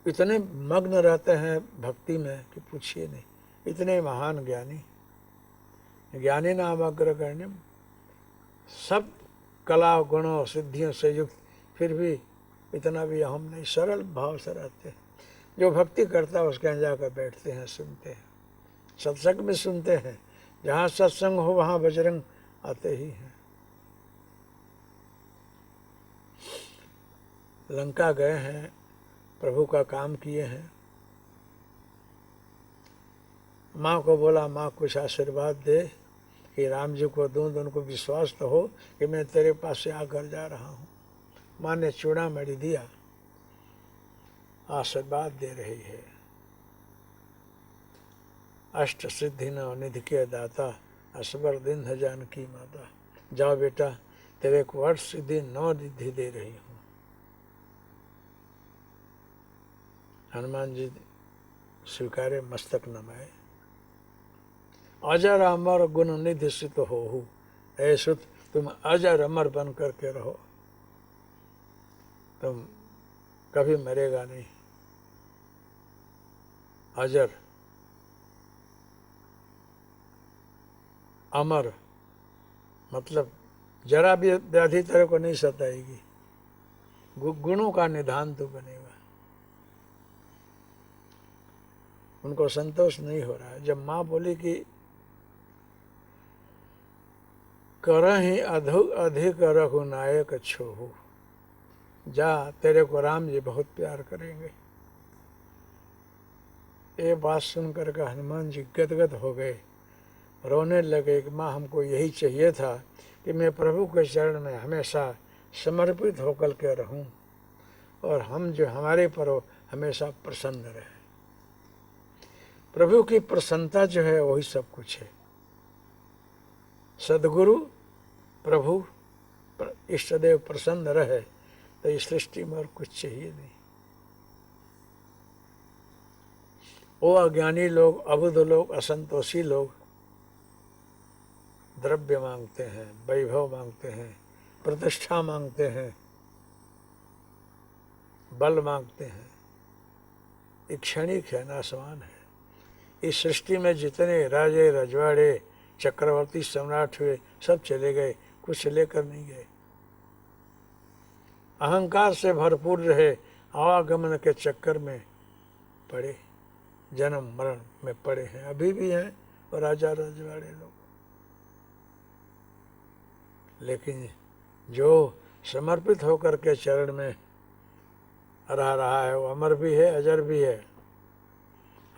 इतने मग्न रहते हैं भक्ति में कि पूछिए नहीं। इतने महान ज्ञानी, ज्ञानी नाम अग्रगण्यम, सब कला गुणों सिद्धियों से युक्त, फिर भी इतना भी अहम नहीं, सरल भाव से रहते हैं। जो भक्ति करता है उसके यहाँ जाकर बैठते हैं, सुनते हैं, सत्संग में सुनते हैं। जहाँ सत्संग हो वहाँ बजरंग आते ही हैं। लंका गए हैं, प्रभु का काम किए हैं। माँ को बोला माँ कुछ आशीर्वाद दे कि राम जी को दूँ तो उनको विश्वास तो हो कि मैं तेरे पास से आकर जा रहा हूँ। माँ ने चूड़ामणि दिया, आशीर्वाद दे रही है। अष्ट सिद्धि नौ निधि के दाता, असबर दिन है जानकी माता। जाओ बेटा तेरे को अष्ट सिद्धि 9 निधि दे रही हूँ। हनुमान जी स्वीकारे, मस्तक नमाए। अजर अमर गुण निधि सित हो, ऐ सुत तुम अजर अमर बन करके रहो, तुम कभी मरेगा नहीं। अजर अमर मतलब जरा भी व्याधि तेरे को नहीं सताएगी, गुणों का निधान तो बनेगा। उनको संतोष नहीं हो रहा है। जब माँ बोली कि करहि अधिक रघुनायक छोहु, जा तेरे को राम जी बहुत प्यार करेंगे। ये बात सुनकर के हनुमान जी गदगद हो गए, रोने लगे कि माँ हमको यही चाहिए था कि मैं प्रभु के चरण में हमेशा समर्पित होकर के रहूं और हम जो हमारे पर हो हमेशा प्रसन्न रहे। प्रभु की प्रसन्नता जो है वही सब कुछ है। सदगुरु प्रभु इष्टदेव प्रसन्न रहे तो इस सृष्टि में और कुछ चाहिए नहीं। वो अज्ञानी लोग, अबुध लोग, असंतोषी लोग द्रव्य मांगते हैं, वैभव मांगते हैं, प्रतिष्ठा मांगते हैं, बल मांगते हैं। ये क्षणिक है, नाशवान है। इस सृष्टि में जितने राजे रजवाड़े चक्रवर्ती सम्राट हुए सब चले गए, कुछ लेकर नहीं गए। अहंकार से भरपूर रहे, आवागमन के चक्कर में पड़े, जन्म मरण में पड़े हैं, अभी भी हैं और राजा रजवाड़े लोग। लेकिन जो समर्पित होकर के चरण में रह रहा है वो अमर भी है, अजर भी है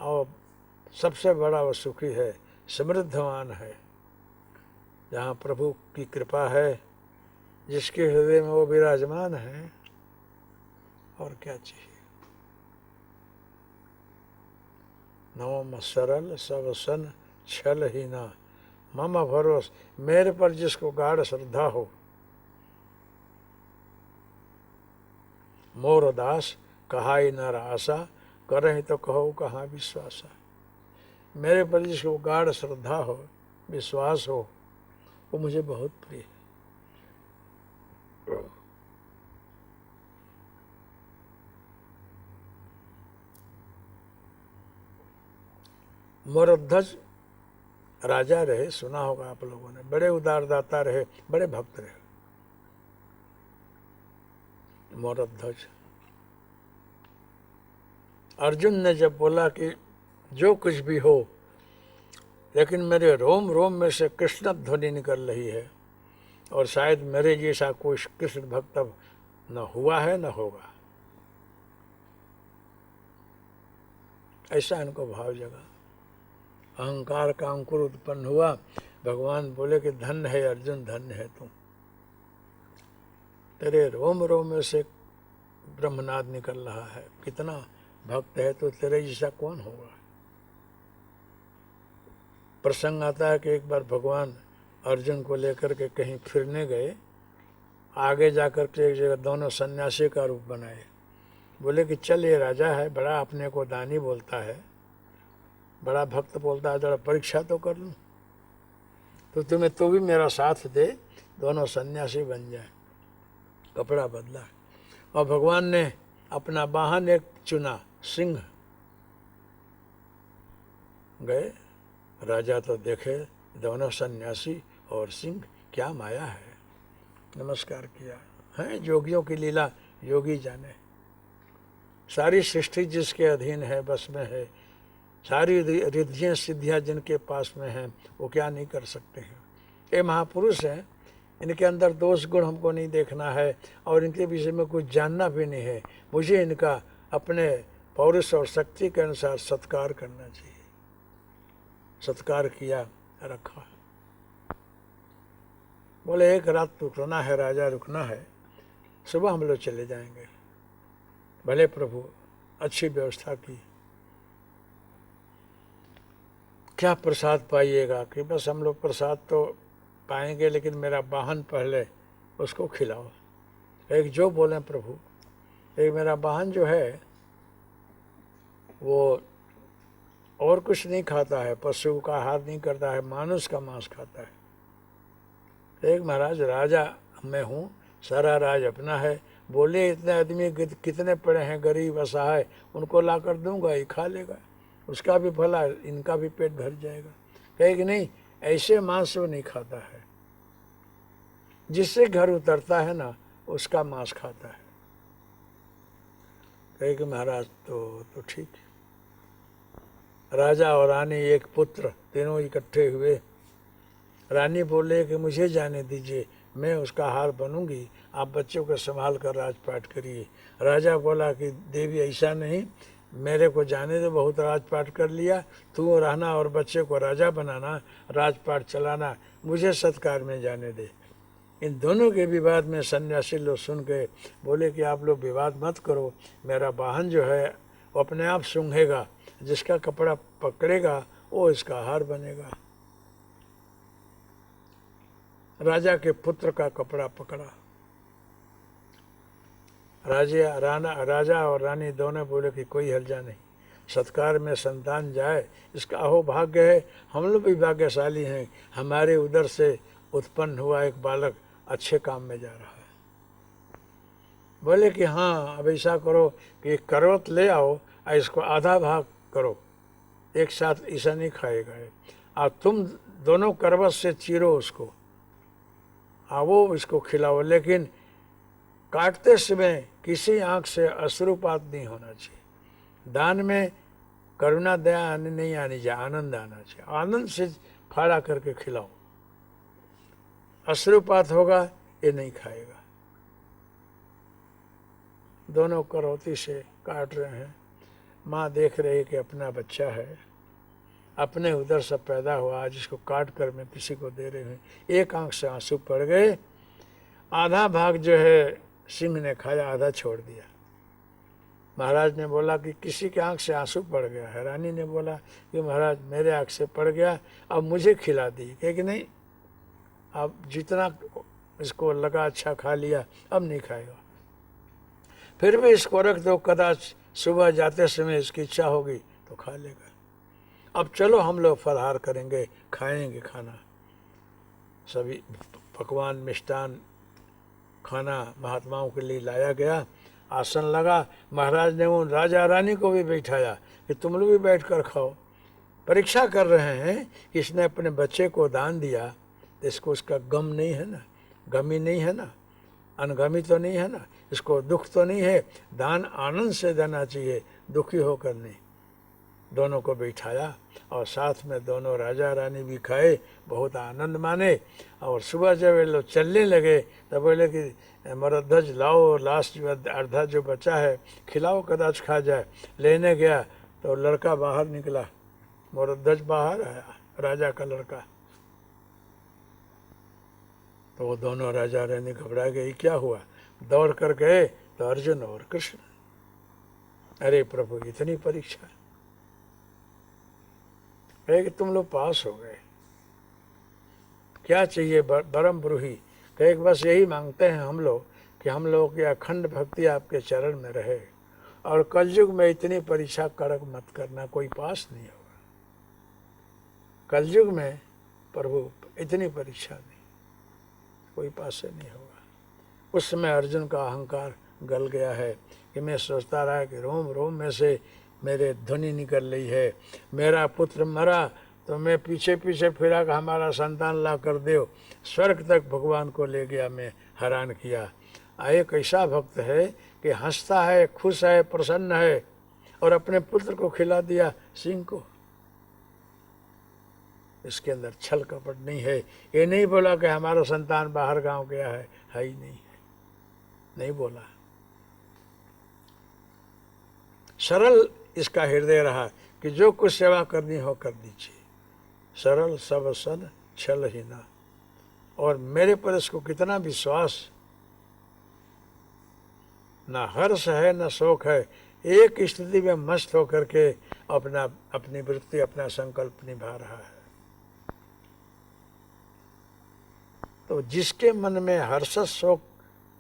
और सबसे बड़ा वो सुखी है, समृद्धवान है। जहाँ प्रभु की कृपा है, जिसके हृदय में वो विराजमान है, और क्या चाहिए। नवम सरल सब सन छल ही ना, मम भरोस मेरे पर जिसको गाढ़ श्रद्धा हो। मोर दास कहाई न आशा, करहि तो कहो कहाँ विश्वासा। मेरे पर जिसको गाढ़ श्रद्धा हो, विश्वास हो, वो मुझे बहुत प्रिय है। मोरध्वज राजा रहे, सुना होगा आप लोगों ने, बड़े उदारदाता रहे, बड़े भक्त रहे मोरध्वज। अर्जुन ने जब बोला कि जो कुछ भी हो, लेकिन मेरे रोम रोम में से कृष्ण ध्वनि निकल रही है, और शायद मेरे जैसा कोई कृष्ण भक्त अब न हुआ है न होगा, ऐसा इनको भाव जगा। अहंकार का अंकुर उत्पन्न हुआ। भगवान बोले कि धन्य है अर्जुन, धन्य है तू, तेरे रोम रोम में से ब्रह्मनाद निकल रहा है। कितना भक्त है तो तेरे जैसा कौन होगा। प्रसंग आता है कि एक बार भगवान अर्जुन को लेकर के कहीं फिरने गए। आगे जाकर के एक जगह दोनों सन्यासी का रूप बनाए। बोले कि चल, ये राजा है, बड़ा अपने को दानी बोलता है, बड़ा भक्त बोलता है, जरा परीक्षा तो कर लूँ, तो तुम्हें तो भी मेरा साथ दे, दोनों सन्यासी बन जाए। कपड़ा बदला और भगवान ने अपना वाहन एक चुना, सिंह। गए, राजा तो देखे दोनों सन्यासी और सिंह, क्या माया है। नमस्कार किया। है जोगियों की लीला, योगी जाने। सारी सृष्टि जिसके अधीन है, बस में है, सारी रिद्धियाँ सिद्धियाँ जिनके पास में हैं, वो क्या नहीं कर सकते हैं। ये महापुरुष हैं, इनके अंदर दोष गुण हमको नहीं देखना है और इनके विषय में कुछ जानना भी नहीं है। मुझे इनका अपने पौरुष और शक्ति के अनुसार सत्कार करना चाहिए। सत्कार किया, रखा। बोले एक रात रुकना है राजा, रुकना है, सुबह हम लोग चले जाएंगे। भले प्रभु, अच्छी व्यवस्था की। क्या प्रसाद पाइएगा? कि बस हम लोग प्रसाद तो पाएंगे, लेकिन मेरा वाहन पहले उसको खिलाओ। एक जो बोले प्रभु, एक मेरा वाहन जो है वो और कुछ नहीं खाता है, पशु का आहार नहीं करता है, मानुष का मांस खाता है। एक महाराज, राजा मैं हूँ, सारा राज अपना है। बोले इतने आदमी कितने पड़े हैं गरीब असहाय, उनको ला कर दूंगा, ये खा लेगा, उसका भी भला, इनका भी पेट भर जाएगा। कहे कि नहीं, ऐसे मांस वो नहीं खाता है, जिससे घर उतरता है ना उसका मांस खाता है। कहे कि महाराज तो ठीक है। राजा और रानी, एक पुत्र, तीनों इकट्ठे हुए। रानी बोले कि मुझे जाने दीजिए, मैं उसका हार बनूंगी, आप बच्चों को संभाल कर राजपाट करिए। राजा बोला कि देवी ऐसा नहीं, मेरे को जाने दो, बहुत राजपाट कर लिया, तू रहना और बच्चे को राजा बनाना, राजपाट चलाना, मुझे सत्कार में जाने दे। इन दोनों के विवाद में सन्यासी लोग सुन के बोले कि आप लोग विवाद मत करो, मेरा वाहन जो है वो अपने आप सूंघेगा, जिसका कपड़ा पकड़ेगा वो इसका आहार बनेगा। राजा के पुत्र का कपड़ा पकड़ा। राजा और रानी दोनों बोले कि कोई हर्जा नहीं, सत्कार में संतान जाए, इसका अहो भाग्य है, हम लोग भी भाग्यशाली हैं, हमारे उधर से उत्पन्न हुआ एक बालक अच्छे काम में जा रहा है। बोले कि हाँ, अब ऐसा करो कि एक करवत ले आओ और इसको आधा भाग करो, एक साथ ऐसा नहीं खाएगा, और तुम दोनों करवत से चीरो उसको, वो इसको खिलाओ, लेकिन काटते समय किसी आंख से अश्रुपात नहीं होना चाहिए। दान में करुणा दया नहीं आनी चाहिए, आनंद आना चाहिए, आनंद से फाड़ा करके खिलाओ। अश्रुपात होगा, ये नहीं खाएगा। दोनों करौती से काट रहे हैं। माँ देख रही है कि अपना बच्चा है, अपने उधर से पैदा हुआ, आज इसको काट कर मैं किसी को दे रही हूँ। एक आंख से आंसू पड़ गए। आधा भाग जो है सिंह ने खाया, आधा छोड़ दिया। महाराज ने बोला कि किसी के आंख से आंसू पड़ गया है। रानी ने बोला कि महाराज मेरे आंख से पड़ गया, अब मुझे खिला दी। कहे कि नहीं, अब जितना इसको लगा अच्छा खा लिया, अब नहीं खाएगा। फिर भी इसको रख दो, कदाच सुबह जाते समय इसकी इच्छा होगी तो खा लेगा। अब चलो हम लोग फलहार करेंगे, खाएंगे खाना। सभी पकवान, मिष्टान, खाना महात्माओं के लिए लाया गया। आसन लगा। महाराज ने उन राजा रानी को भी बैठाया कि तुम लोग भी बैठ कर खाओ। परीक्षा कर रहे हैं कि इसने अपने बच्चे को दान दिया, तो इसको उसका गम नहीं है ना, गमी नहीं है ना। अनगामी तो नहीं है ना, इसको दुख तो नहीं है, दान आनंद से देना चाहिए, दुखी होकर नहीं। दोनों को बिठाया और साथ में दोनों राजा रानी भी खाए, बहुत आनंद माने। और सुबह जब वे लोग चलने लगे तब बोले कि मरध्वज लाओ, लास्ट जो अर्धा जो बचा है खिलाओ, कदाच खा जाए। लेने गया तो लड़का बाहर निकला, मरध्वज बाहर आया, राजा का लड़का। तो वो दोनों राजा रानी घबरा गए, क्या हुआ? दौड़ कर गए तो अर्जुन और कृष्ण। अरे प्रभु, इतनी परीक्षा? कहे कि तुम लोग पास हो गए, क्या चाहिए परम ब्रूही? कहे कि बस यही मांगते हैं हम लोग कि हम लोगों की अखंड भक्ति आपके चरण में रहे, और कलयुग में इतनी परीक्षा कड़क मत करना, कोई पास नहीं होगा। कलयुग में प्रभु इतनी परीक्षा नहीं, कोई पास से नहीं होगा। उस समय अर्जुन का अहंकार गल गया है कि मैं सोचता रहा कि रोम रोम में से मेरे ध्वनि निकल रही है, मेरा पुत्र मरा तो मैं पीछे पीछे फिरा कि हमारा संतान ला कर दो। स्वर्ग तक भगवान को ले गया, मैं हैरान किया। एक ऐसा भक्त है कि हंसता है, खुश है, प्रसन्न है, और अपने पुत्र को खिला दिया सिंह को। इसके अंदर छल कपट नहीं है। ये नहीं बोला कि हमारा संतान बाहर गांव गया है ही नहीं है, नहीं बोला। सरल इसका हृदय रहा कि जो कुछ सेवा करनी हो कर दीजिए, सरल सब सन छल ही ना। और मेरे पर इसको कितना विश्वास, ना हर्ष है ना शोक है, एक स्थिति में मस्त होकर के अपनी वृत्ति, अपना संकल्प निभा रहा है। तो जिसके मन में हर्ष शोक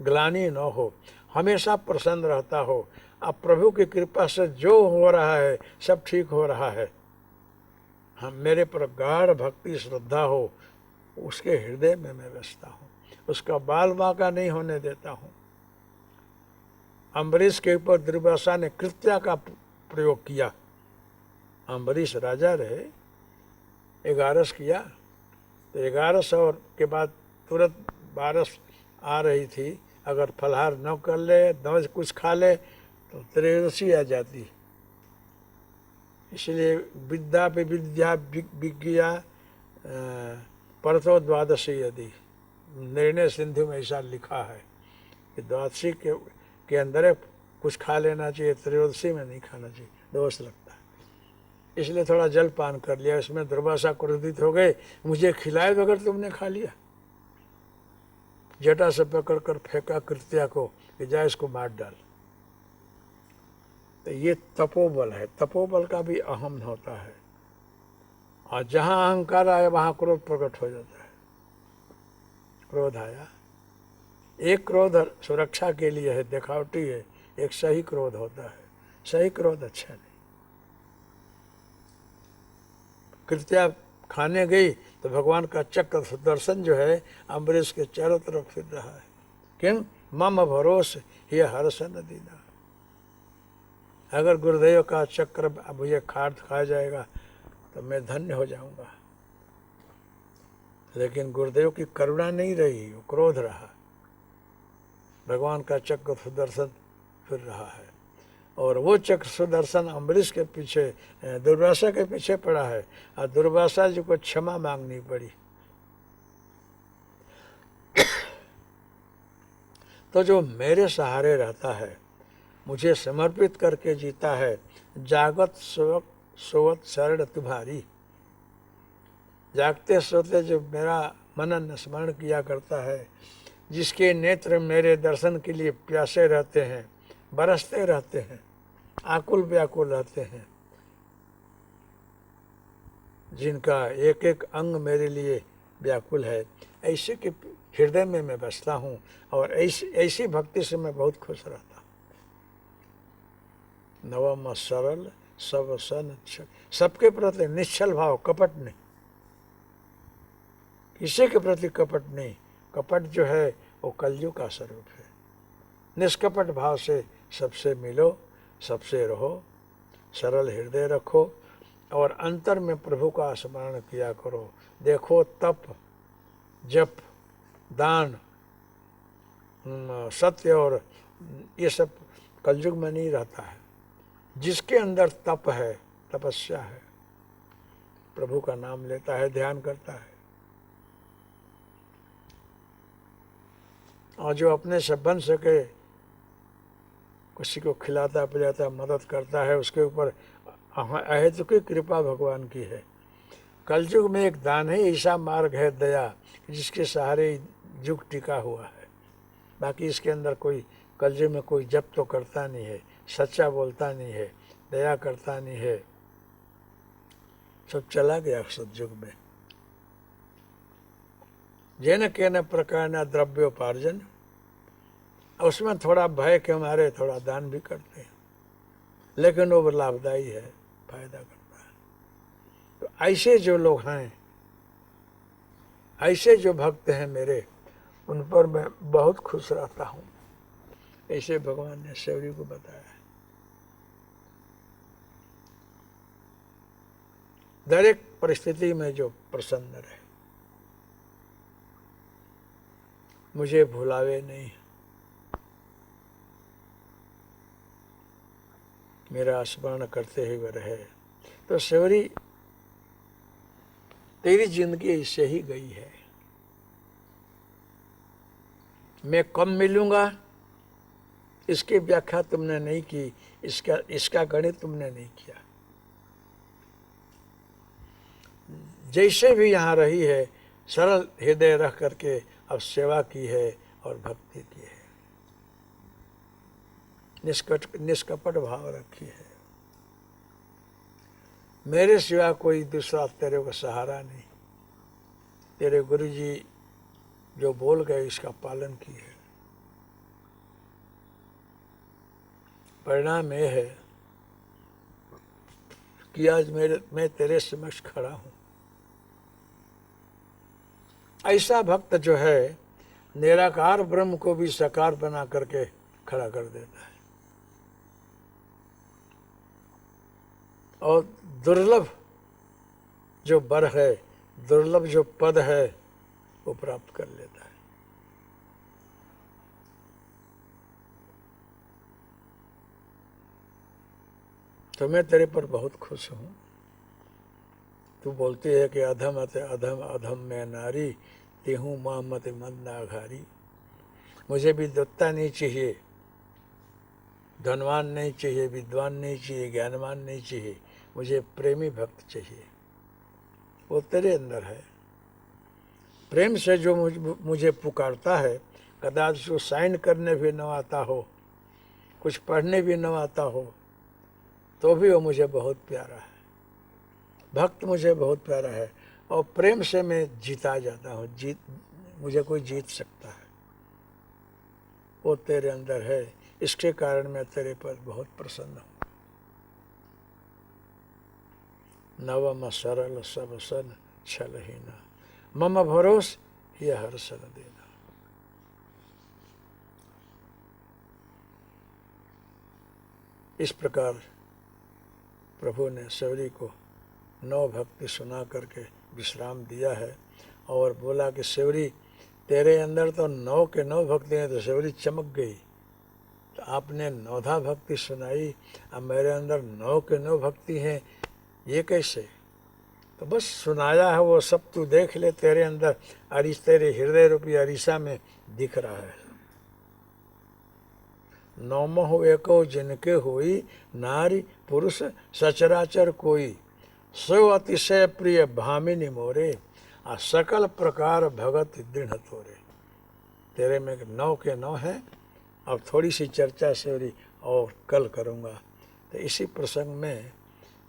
ग्लानि न हो, हमेशा प्रसन्न रहता हो, अब प्रभु की कृपा से जो हो रहा है सब ठीक हो रहा है, हम मेरे पर गाढ़ भक्ति श्रद्धा हो, उसके हृदय में मैं बसता हूँ, उसका बाल बांका नहीं होने देता हूँ। अम्बरीश के ऊपर दुर्वासा ने कृत्या का प्रयोग किया। अम्बरीश राजा रहे, 11 किया तो 11 और के बाद तुरंत 12 आ रही थी। अगर फलहार न कर ले, न कुछ खा ले तो त्रयोदशी आ जाती। इसलिए विद्या पे विद्या विज्ञा परतो द्वादशी यदि, निर्णय सिंधु में ऐसा लिखा है कि द्वादशी के अंदर कुछ खा लेना चाहिए, त्रयोदशी में नहीं खाना चाहिए, दोष लगता है। इसलिए थोड़ा जल पान कर लिया। इसमें दुर्वासा क्रोधित हो गए, मुझे खिलाए बगैर तुमने खा लिया। जटा से पकड़ कर फेंका कृत्या को कि जा इसको मार डाल। तो ये तपोबल है, तपोबल का भी अहम होता है, और जहाँ अहंकार आए वहाँ क्रोध प्रकट हो जाता है। क्रोध आया, एक क्रोध सुरक्षा के लिए है, दिखावटी है, एक सही क्रोध होता है। सही क्रोध अच्छा नहीं। कृत्या खाने गई तो भगवान का चक्र सुदर्शन जो है अम्बरीश के चारों तरफ फिर रहा है। क्यों? मम भरोस ये हर्ष नदीना। अगर गुरुदेव का चक्र मुझे खा जाएगा तो मैं धन्य हो जाऊंगा, लेकिन गुरुदेव की करुणा नहीं रही, वो क्रोध रहा। भगवान का चक्र सुदर्शन फिर रहा है, और वो चक्र सुदर्शन अम्बरीश के पीछे, दुर्वासा के पीछे पड़ा है, और दुर्वासा जी को क्षमा मांगनी पड़ी। तो जो मेरे सहारे रहता है, मुझे समर्पित करके जीता है, जागत सोवत शरण तुम्हारी, जागते सोते जो मेरा मनन स्मरण किया करता है, जिसके नेत्र मेरे दर्शन के लिए प्यासे रहते हैं, बरसते रहते हैं, आकुल व्याकुल रहते हैं, जिनका एक एक अंग मेरे लिए व्याकुल है, ऐसे के हृदय में मैं बसता हूँ, और ऐसी भक्ति से मैं बहुत खुश रहता हूँ। नवम सरल सब सन, सबके प्रति निश्चल भाव, कपट नहीं, किसी के प्रति कपट नहीं। कपट जो है वो कलयुग का स्वरूप है। निष्कपट भाव से सबसे मिलो, सबसे रहो, सरल हृदय रखो, और अंतर में प्रभु का स्मरण किया करो। देखो तप, जप, दान, सत्य और ये सब कलयुग में नहीं रहता है। जिसके अंदर तप है, तपस्या है, प्रभु का नाम लेता है, ध्यान करता है, और जो अपने से बन सके किसी को खिलाता पिलाता मदद करता है, उसके ऊपर अहेतुकी कृपा भगवान की है। कलयुग में एक दान है, ऐसा मार्ग है दया, जिसके सहारे युग टिका हुआ है। बाकी इसके अंदर कोई कलयुग में कोई जप तो करता नहीं है, सच्चा बोलता नहीं है, दया करता नहीं है, सब चला गया सतयुग में। जेन के न प्रकार द्रव्योपार्जन, उसमें थोड़ा भय के मारे थोड़ा दान भी करते हैं, लेकिन वो लाभदायी है, फायदा करता है। तो ऐसे जो लोग हैं, ऐसे जो भक्त हैं मेरे, उन पर मैं बहुत खुश रहता हूँ। ऐसे भगवान ने शबरी को बताया है। दरेक परिस्थिति में जो प्रसन्न रहे, मुझे भुलावे नहीं, मेरा स्मरण करते हुए रहे। तो शबरी तेरी जिंदगी इससे ही गई है। मैं कब मिलूंगा इसकी व्याख्या तुमने नहीं की, इसका गणित तुमने नहीं किया। जैसे भी यहाँ रही है, सरल हृदय रख करके अब सेवा की है और भक्ति की है, निष्कपट भाव रखी है। मेरे सिवा कोई दूसरा तेरे को सहारा नहीं। तेरे गुरुजी जो बोल गए इसका पालन किए। परिणाम यह है कि आज मैं तेरे समक्ष खड़ा हूँ। ऐसा भक्त जो है निराकार ब्रह्म को भी साकार बना करके खड़ा कर देता है, और दुर्लभ जो वर है, दुर्लभ जो पद है, वो प्राप्त कर लेता है। तो मैं तेरे पर बहुत खुश हूँ। तू बोलती है कि अधम अत अधम अधम में नारी, तेहूँ माँ मत मंद आघारी। मुझे भी विद्वत्ता नहीं चाहिए, धनवान नहीं चाहिए, विद्वान नहीं चाहिए, ज्ञानवान नहीं चाहिए, मुझे प्रेमी भक्त चाहिए। वो तेरे अंदर है। प्रेम से जो मुझे पुकारता है, कदाच जो साइन करने भी न आता हो, कुछ पढ़ने भी न आता हो, तो भी वो मुझे बहुत प्यारा है। भक्त मुझे बहुत प्यारा है, और प्रेम से मैं जीता जाता हूँ। मुझे कोई जीत सकता है, वो तेरे अंदर है। इसके कारण मैं तेरे पर बहुत प्रसन्न हूँ। नवम सरल सब सन छलहीना, मम भरोस ये हर सन देना। इस प्रकार प्रभु ने शबरी को 9 भक्ति सुना करके विश्राम दिया है, और बोला कि शबरी तेरे अंदर तो 9 के 9 भक्ति हैं। तो शबरी चमक गई। तो आपने 9धा भक्ति सुनाई, अब मेरे अंदर 9 के 9 भक्ति हैं, ये कैसे? तो बस सुनाया है, वो सब तू देख ले, तेरे अंदर तेरे हृदय रूपी अरीसा में दिख रहा है। 9 एको जिनके होई, नारी पुरुष सचराचर कोई, सो अतिशय प्रिय भामिनी मोरे, आ सकल प्रकार भगत दृढ़ तोरे। तेरे में 9 के 9 हैं। अब थोड़ी सी चर्चा से और कल करूँगा। तो इसी प्रसंग में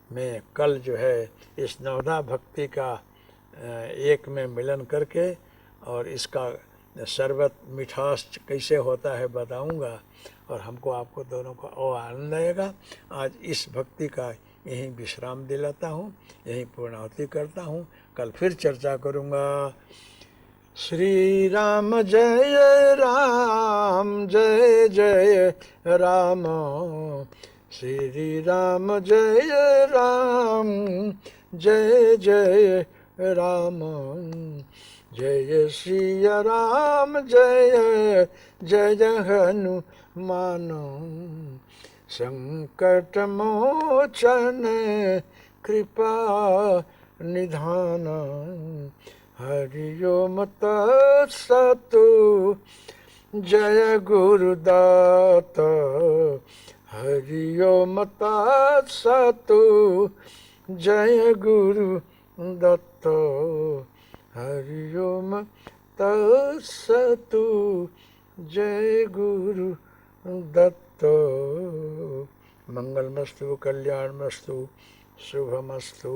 मैं कल जो है इस 9धा भक्ति का एक में मिलन करके और इसका शरबत मिठास कैसे होता है बताऊंगा, और हमको आपको दोनों को और आनंद आएगा। आज इस भक्ति का यहीं विश्राम दिलाता हूँ, यहीं पूर्णाहुति करता हूँ। कल फिर चर्चा करूँगा। श्री राम जय राम, जय जय राम, श्री राम जय राम, जय जय राम, जय सिया राम जय जय हनुमान संकट मोचन कृपा निधान हरि ओम तत्सतु जय गुरुदात हरि ओम तत्सतु जय गुरु दत्त हरि ओम तत्सतु जय गुरु दत्त। मंगलमस्तु कल्याणमस्तु शुभमस्तु।